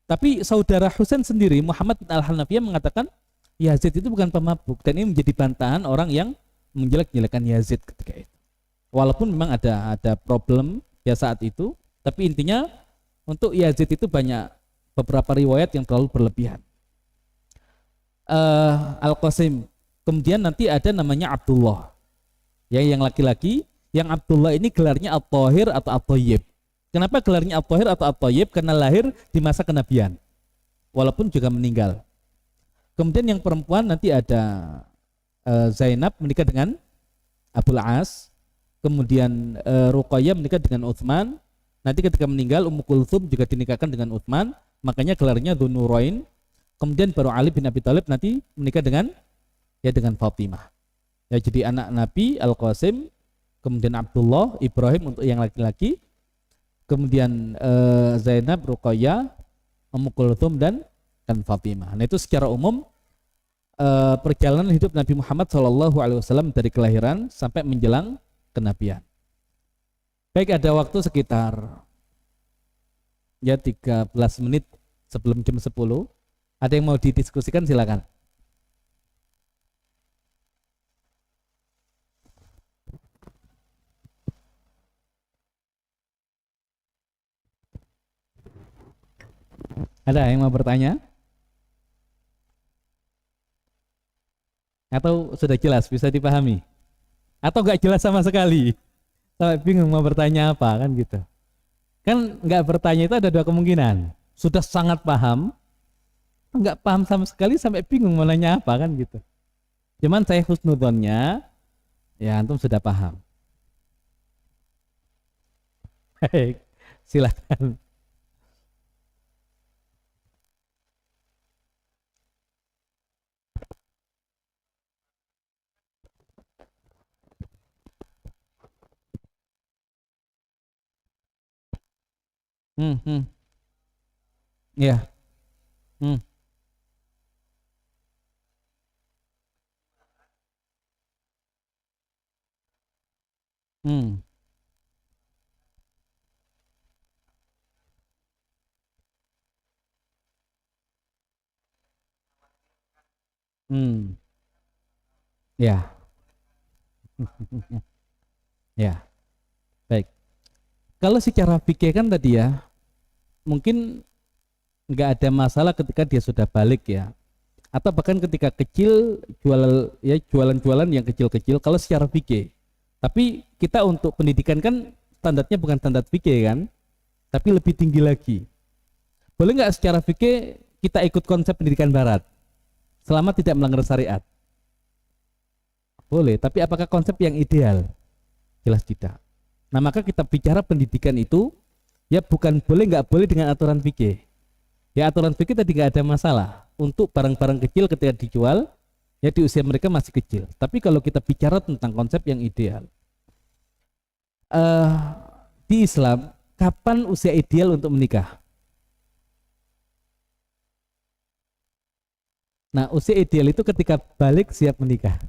Tapi saudara Husain sendiri, Muhammad bin Al-Hanafiyah, mengatakan Yazid itu bukan pemabuk, dan ini menjadi bantahan orang yang menjelek-jelekan Yazid ketika itu. Walaupun memang ada problem ya saat itu, tapi intinya untuk Yazid itu banyak beberapa riwayat yang terlalu berlebihan. Al-Qasim. Kemudian nanti ada namanya Abdullah. Ya, yang laki-laki, yang Abdullah ini gelarnya At-Thahir atau At-Thayyib. Kenapa gelarnya At-Thahir atau At-Thayyib? Karena lahir di masa kenabian. Walaupun juga meninggal. Kemudian yang perempuan nanti ada Zainab menikah dengan Abul As. Kemudian Ruqayyah menikah dengan Utsman. Nanti ketika meninggal Ummu Kulthum juga dinikahkan dengan Utsman. Makanya gelarnya Dzunurain. Kemudian baru Ali bin Abi Thalib nanti menikah dengan Fatimah. Ya, jadi anak Nabi Al-Qasim, kemudian Abdullah, Ibrahim untuk yang laki-laki, kemudian Zainab, Ruqayyah, Ummu Kulthum dan Fatimah. Nah, itu secara umum perjalanan hidup Nabi Muhammad SAW dari kelahiran sampai menjelang kenabian. Baik, ada waktu sekitar 13 menit sebelum jam 10. Ada yang mau didiskusikan, silakan. Ada yang mau bertanya? Atau sudah jelas, bisa dipahami? Atau nggak jelas sama sekali? Sampai bingung mau bertanya apa, kan gitu. Kan nggak bertanya itu ada dua kemungkinan. Sudah sangat paham, nggak paham sama sekali sampai bingung mau nanya apa, kan gitu. Cuman saya husnudzonnya, ya antum sudah paham. Baik, silakan. Hmm, hmm. Ya. Hmm. Hmm. Hmm. Ya. Ya. Baik. Kalau secara fikih kan tadi ya, mungkin nggak ada masalah ketika dia sudah balik ya, atau bahkan ketika kecil jualan-jualan yang kecil-kecil kalau secara fikih. Tapi kita untuk pendidikan kan standarnya bukan standar fikih kan, tapi lebih tinggi lagi. Boleh nggak secara fikih kita ikut konsep pendidikan barat selama tidak melanggar syariat? Boleh, tapi apakah konsep yang ideal? Jelas tidak. Nah, maka kita bicara pendidikan itu ya bukan boleh nggak boleh dengan aturan fikih. Ya, aturan fikih tadi nggak ada masalah untuk barang-barang kecil ketika dijual ya di usia mereka masih kecil. Tapi kalau kita bicara tentang konsep yang ideal, di Islam kapan usia ideal untuk menikah? Nah, usia ideal itu ketika balik siap menikah.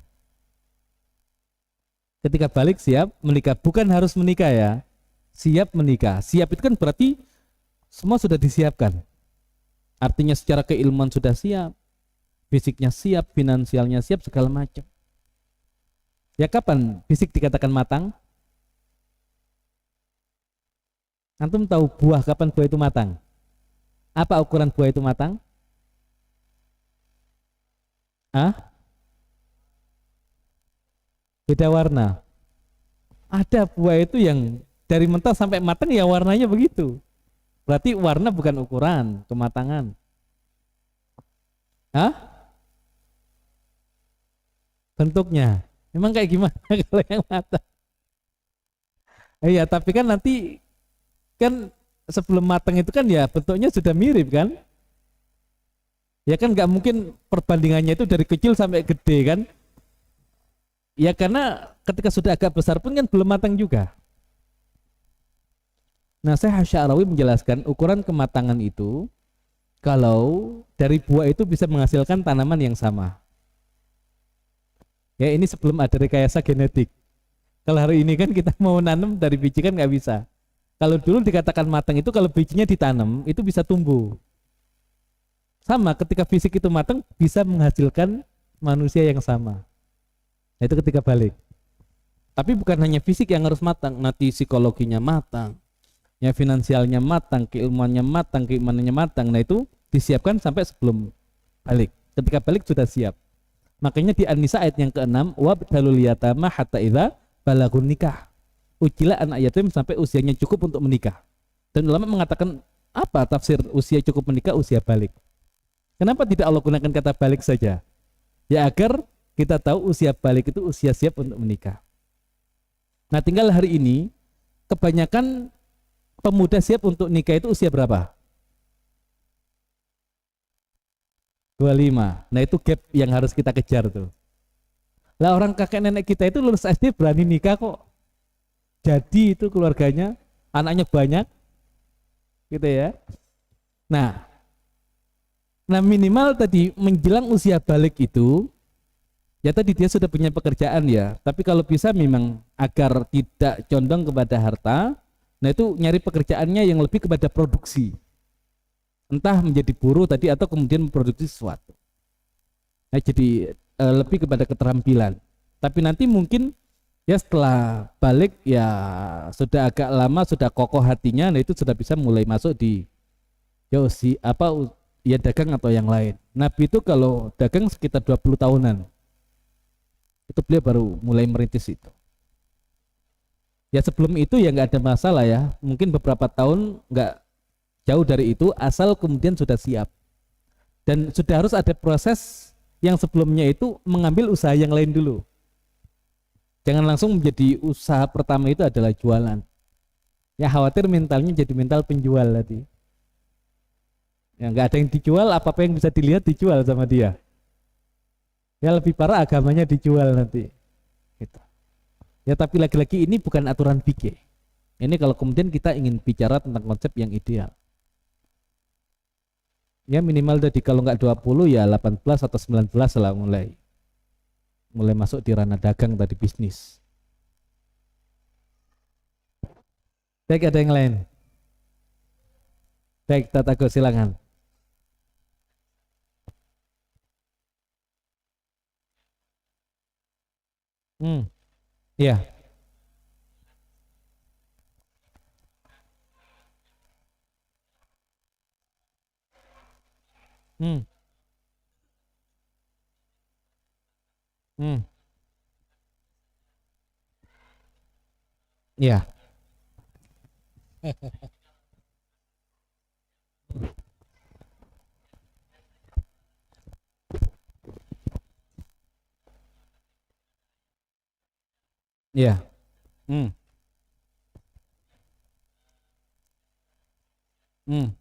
Ketika balik siap menikah, bukan harus menikah ya. Siap menikah. Siap itu kan berarti semua sudah disiapkan. Artinya secara keilmuan sudah siap, fisiknya siap, finansialnya siap, segala macam. Ya, kapan fisik dikatakan matang? Antum tahu buah, kapan buah itu matang? Apa ukuran buah itu matang? Beda warna. Ada buah itu yang dari mentah sampai matang ya warnanya begitu. Berarti warna bukan ukuran kematangan. Bentuknya. Memang kayak gimana kalau yang matang? Iya, tapi kan nanti kan sebelum matang itu kan ya bentuknya sudah mirip kan? Ya kan nggak mungkin perbandingannya itu dari kecil sampai gede kan? Ya karena ketika sudah agak besar pun kan belum matang juga. Nah, Syekh Asy-Sya'rawi menjelaskan ukuran kematangan itu kalau dari buah itu bisa menghasilkan tanaman yang sama. Ya, ini sebelum ada rekayasa genetik. Kalau hari ini kan kita mau nanam dari biji kan nggak bisa. Kalau dulu dikatakan matang itu kalau bijinya ditanam itu bisa tumbuh. Sama ketika fisik itu matang bisa menghasilkan manusia yang sama. Nah, itu ketika balik. Tapi bukan hanya fisik yang harus matang, nanti psikologinya matang, ya finansialnya matang, keilmuannya matang, keimanannya matang. Nah, itu disiapkan sampai sebelum balik. Ketika balik sudah siap. Makanya di An-Nisa ayat yang ke-6, wabtalul yatama hatta idza balagun nikah. Ujilah anak yatim sampai usianya cukup untuk menikah. Dan ulama mengatakan apa tafsir usia cukup menikah, usia balik. Kenapa tidak Allah gunakan kata balik saja? Ya agar kita tahu usia balik itu usia siap untuk menikah. Nah, tinggal hari ini kebanyakan pemuda siap untuk nikah itu usia berapa? 25. Nah, itu gap yang harus kita kejar tuh. Lah orang kakek nenek kita itu lulus SD berani nikah kok. Jadi itu keluarganya, anaknya banyak. Gitu ya. Nah, minimal tadi menjelang usia balik itu ya tadi dia sudah punya pekerjaan ya, tapi kalau bisa memang agar tidak condong kepada harta, nah itu nyari pekerjaannya yang lebih kepada produksi. Entah menjadi buruh tadi atau kemudian memproduksi sesuatu. Nah, jadi lebih kepada keterampilan. Tapi nanti mungkin ya setelah balik ya sudah agak lama, sudah kokoh hatinya, nah itu sudah bisa mulai masuk di ya ya dagang atau yang lain. Nabi itu kalau dagang sekitar 20 tahunan. Itu beliau baru mulai merintis itu. Ya sebelum itu ya nggak ada masalah ya, mungkin beberapa tahun nggak jauh dari itu, asal kemudian sudah siap. Dan sudah harus ada proses yang sebelumnya itu mengambil usaha yang lain dulu. Jangan langsung menjadi usaha pertama itu adalah jualan. Ya khawatir mentalnya jadi mental penjual tadi. Ya nggak ada yang dijual, apa-apa yang bisa dilihat dijual sama dia. Ya lebih parah agamanya dijual nanti. Gitu. Ya tapi lagi-lagi ini bukan aturan fikih. Ini kalau kemudian kita ingin bicara tentang konsep yang ideal. Ya minimal tadi kalau nggak 20 ya 18 atau 19 lah mulai masuk di ranah dagang tadi, bisnis. Baik, ada yang lain? Baik, Tatago silakan. Ya. Hmm. Hmm. Ya. Ya. Hmm. Hmm.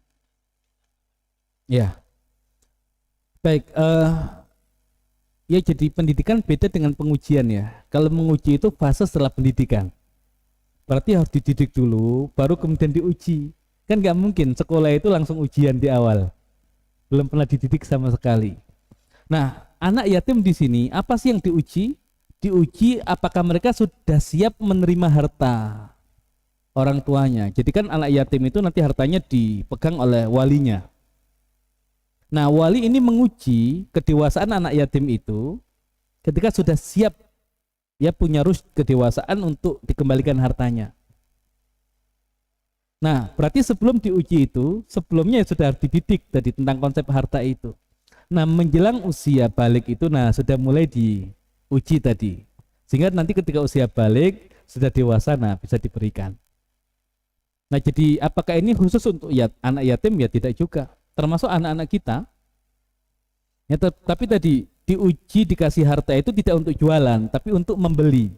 Ya. Baik, ya jadi pendidikan beda dengan pengujian ya. Kalau menguji itu fase setelah pendidikan. Berarti harus dididik dulu, baru kemudian diuji. Kan nggak mungkin sekolah itu langsung ujian di awal. Belum pernah dididik sama sekali. Nah, anak yatim di sini apa sih yang diuji? Diuji apakah mereka sudah siap menerima harta orang tuanya. Jadi kan anak yatim itu nanti hartanya dipegang oleh walinya. Nah, wali ini menguji kedewasaan anak yatim itu ketika sudah siap ya punya rusyd kedewasaan untuk dikembalikan hartanya. Nah, berarti sebelum diuji itu, sebelumnya sudah dididik tadi tentang konsep harta itu. Nah, menjelang usia balik itu nah sudah mulai diuji tadi. Sehingga nanti ketika usia balik sudah dewasa nah bisa diberikan. Nah, jadi apakah ini khusus untuk anak yatim? Ya tidak juga. Termasuk anak-anak kita. Ya, tapi tadi diuji dikasih harta itu tidak untuk jualan, tapi untuk membeli.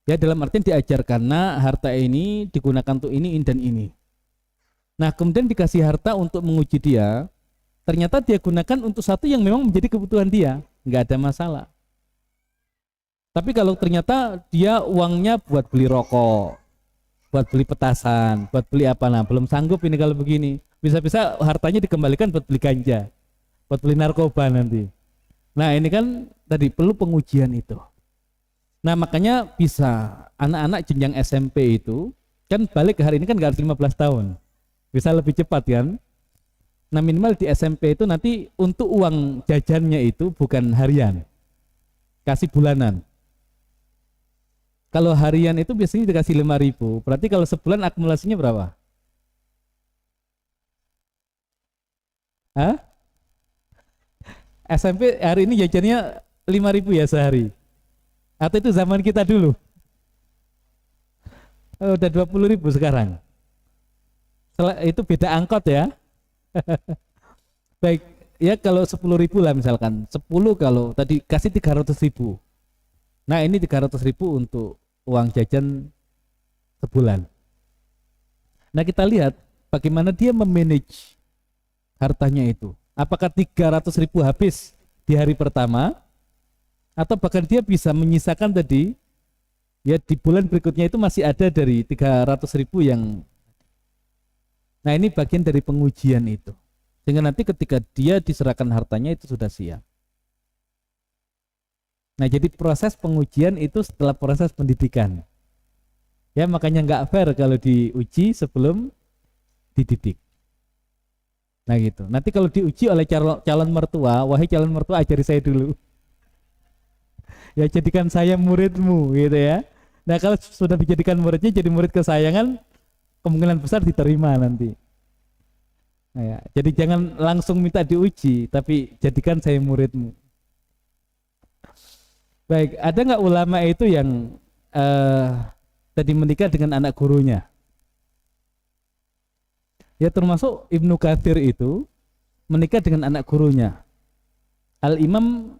Ya dalam artian diajarkan, nah harta ini digunakan untuk ini dan ini. Nah kemudian dikasih harta untuk menguji dia, ternyata dia gunakan untuk satu yang memang menjadi kebutuhan dia, nggak ada masalah. Tapi kalau ternyata dia uangnya buat beli rokok, buat beli petasan, buat beli apa, nah belum sanggup ini kalau begini. Bisa-bisa hartanya dikembalikan buat beli ganja, buat beli narkoba nanti. Nah ini kan tadi perlu pengujian itu. Nah makanya bisa anak-anak jenjang SMP itu kan balik hari ini kan nggak harus 15 tahun, bisa lebih cepat kan. Nah minimal di SMP itu nanti untuk uang jajannya itu bukan harian, kasih bulanan. Kalau harian itu biasanya dikasih 5.000, berarti kalau sebulan akumulasinya berapa? Hah? SMP hari ini jajannya 5.000 ya sehari? Atau itu zaman kita dulu? Oh, udah 20.000 sekarang. Itu beda angkot ya. Baik, ya kalau 10.000 lah misalkan. 10 kalau tadi kasih 300.000. Nah ini 300.000 untuk uang jajan sebulan. Nah kita lihat bagaimana dia memanage hartanya itu. Apakah 300.000 habis di hari pertama, atau bahkan dia bisa menyisakan tadi ya di bulan berikutnya itu masih ada dari 300.000 yang. Nah ini bagian dari pengujian itu, sehingga nanti ketika dia diserahkan hartanya itu sudah siap. Nah jadi proses pengujian itu setelah proses pendidikan ya, makanya nggak fair kalau diuji sebelum dididik. Nah gitu. Nanti kalau diuji oleh calon mertua, wahai calon mertua ajari saya dulu. Ya jadikan saya muridmu gitu ya. Nah kalau sudah dijadikan muridnya jadi murid kesayangan, kemungkinan besar diterima nanti. Nah, ya. Jadi jangan langsung minta diuji, tapi jadikan saya muridmu. Baik, ada nggak ulama itu yang tadi menikah dengan anak gurunya? Ya termasuk Ibnu Katsir itu menikah dengan anak gurunya Al-Imam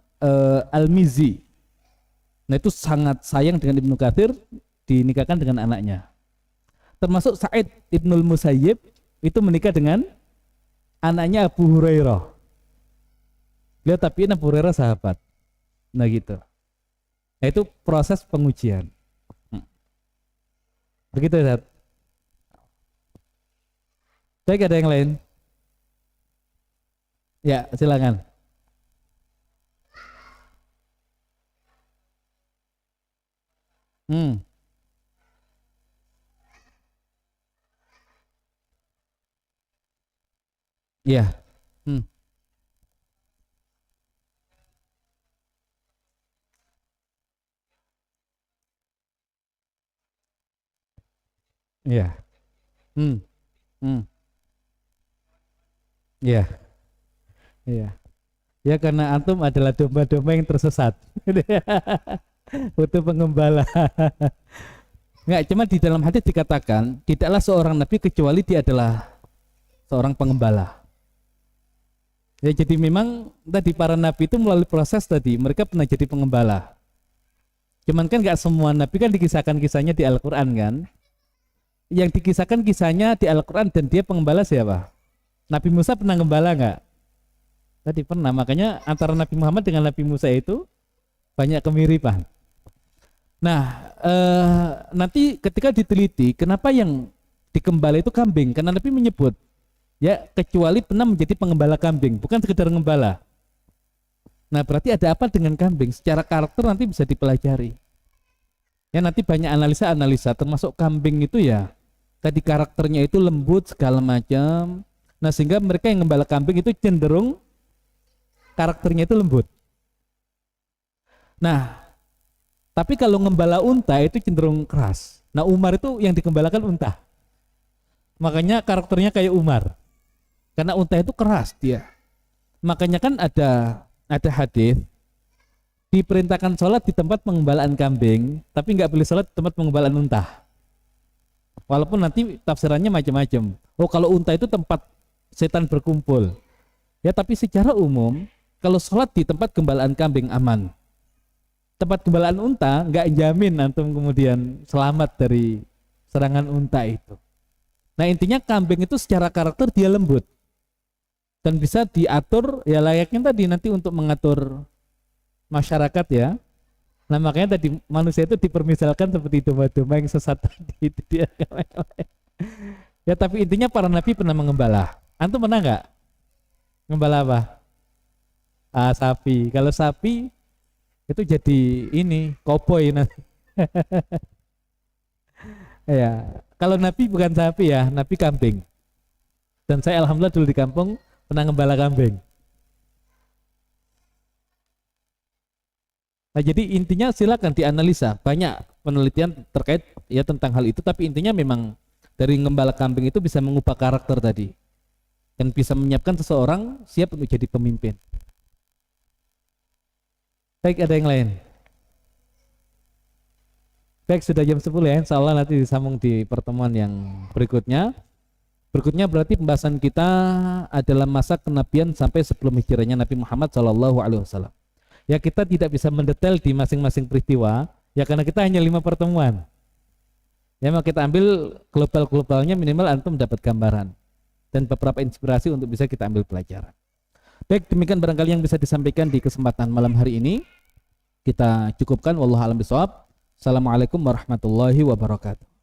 Al-Mizzi. Nah itu sangat sayang dengan Ibnu Katsir, dinikahkan dengan anaknya. Termasuk Sa'id Ibnul Musayyib itu menikah dengan anaknya Abu Hurairah. Lihat tapi Abu Hurairah sahabat. Nah gitu. Nah itu proses pengujian. Begitu ya. Baik, ada yang lain? Ya, silakan. Hmm. Ya. Hmm. Ya. Hmm. Hmm. Ya. Ya. Ya karena antum adalah domba-domba yang tersesat. Butuh pengembala. Enggak, cuma di dalam hadis dikatakan tidaklah seorang nabi kecuali dia adalah seorang pengembala. Ya jadi memang tadi para nabi itu melalui proses tadi mereka pernah jadi pengembala. Cuman kan nggak semua nabi kan dikisahkan kisahnya di Al-Quran kan. Yang dikisahkan kisahnya di Al-Quran dan dia pengembala siapa? Nabi Musa pernah gembala nggak? Tadi pernah, makanya antara Nabi Muhammad dengan Nabi Musa itu banyak kemiripan. Nah, nanti ketika diteliti, kenapa yang dikembala itu kambing? Karena Nabi menyebut, ya kecuali pernah menjadi pengembala kambing, bukan sekedar ngembala. Nah, berarti ada apa dengan kambing? Secara karakter nanti bisa dipelajari. Ya nanti banyak analisa-analisa, termasuk kambing itu ya, tadi karakternya itu lembut segala macam. Nah, sehingga mereka yang ngembala kambing itu cenderung karakternya itu lembut. Nah, tapi kalau ngembala unta itu cenderung keras. Nah, Umar itu yang dikembalakan unta. Makanya karakternya kayak Umar. Karena unta itu keras dia. Makanya kan ada hadis diperintahkan sholat di tempat pengembalaan kambing, tapi nggak boleh sholat di tempat pengembalaan unta. Walaupun nanti tafsirannya macam-macam. Oh, kalau unta itu tempat setan berkumpul. Ya, tapi secara umum kalau sholat di tempat gembalaan kambing aman. Tempat gembalaan unta nggak jamin antum kemudian selamat dari serangan unta itu. Nah intinya kambing itu secara karakter dia lembut dan bisa diatur ya layaknya tadi nanti untuk mengatur masyarakat ya. Nah makanya tadi manusia itu dipermisalkan seperti domba-domba yang sesat tadi itu dia. Ya tapi intinya para nabi pernah mengembala. Antum pernah nggak ngembala apa? Sapi. Kalau sapi itu jadi ini koboi nanti. Ya. Kalau nabi bukan sapi ya, nabi kambing. Dan saya alhamdulillah dulu di kampung pernah ngembala kambing. Nah, jadi intinya silakan dianalisa. Banyak penelitian terkait ya tentang hal itu, tapi intinya memang dari ngembala kambing itu bisa mengubah karakter tadi. Dan bisa menyiapkan seseorang siap untuk jadi pemimpin. Baik, ada yang lain? Baik, sudah jam 10 ya. Insya Allah nanti disambung di pertemuan yang berikutnya. Berikutnya berarti pembahasan kita adalah masa kenabian sampai sebelum hijrahnya Nabi Muhammad SAW. Ya kita tidak bisa mendetail di masing-masing peristiwa, ya karena kita hanya 5 pertemuan. Ya mau kita ambil global-globalnya minimal antum dapat gambaran dan beberapa inspirasi untuk bisa kita ambil pelajaran. Baik, demikian barangkali yang bisa disampaikan di kesempatan malam hari ini. Kita cukupkan, wallahu a'lam bishawab. Assalamualaikum warahmatullahi wabarakatuh.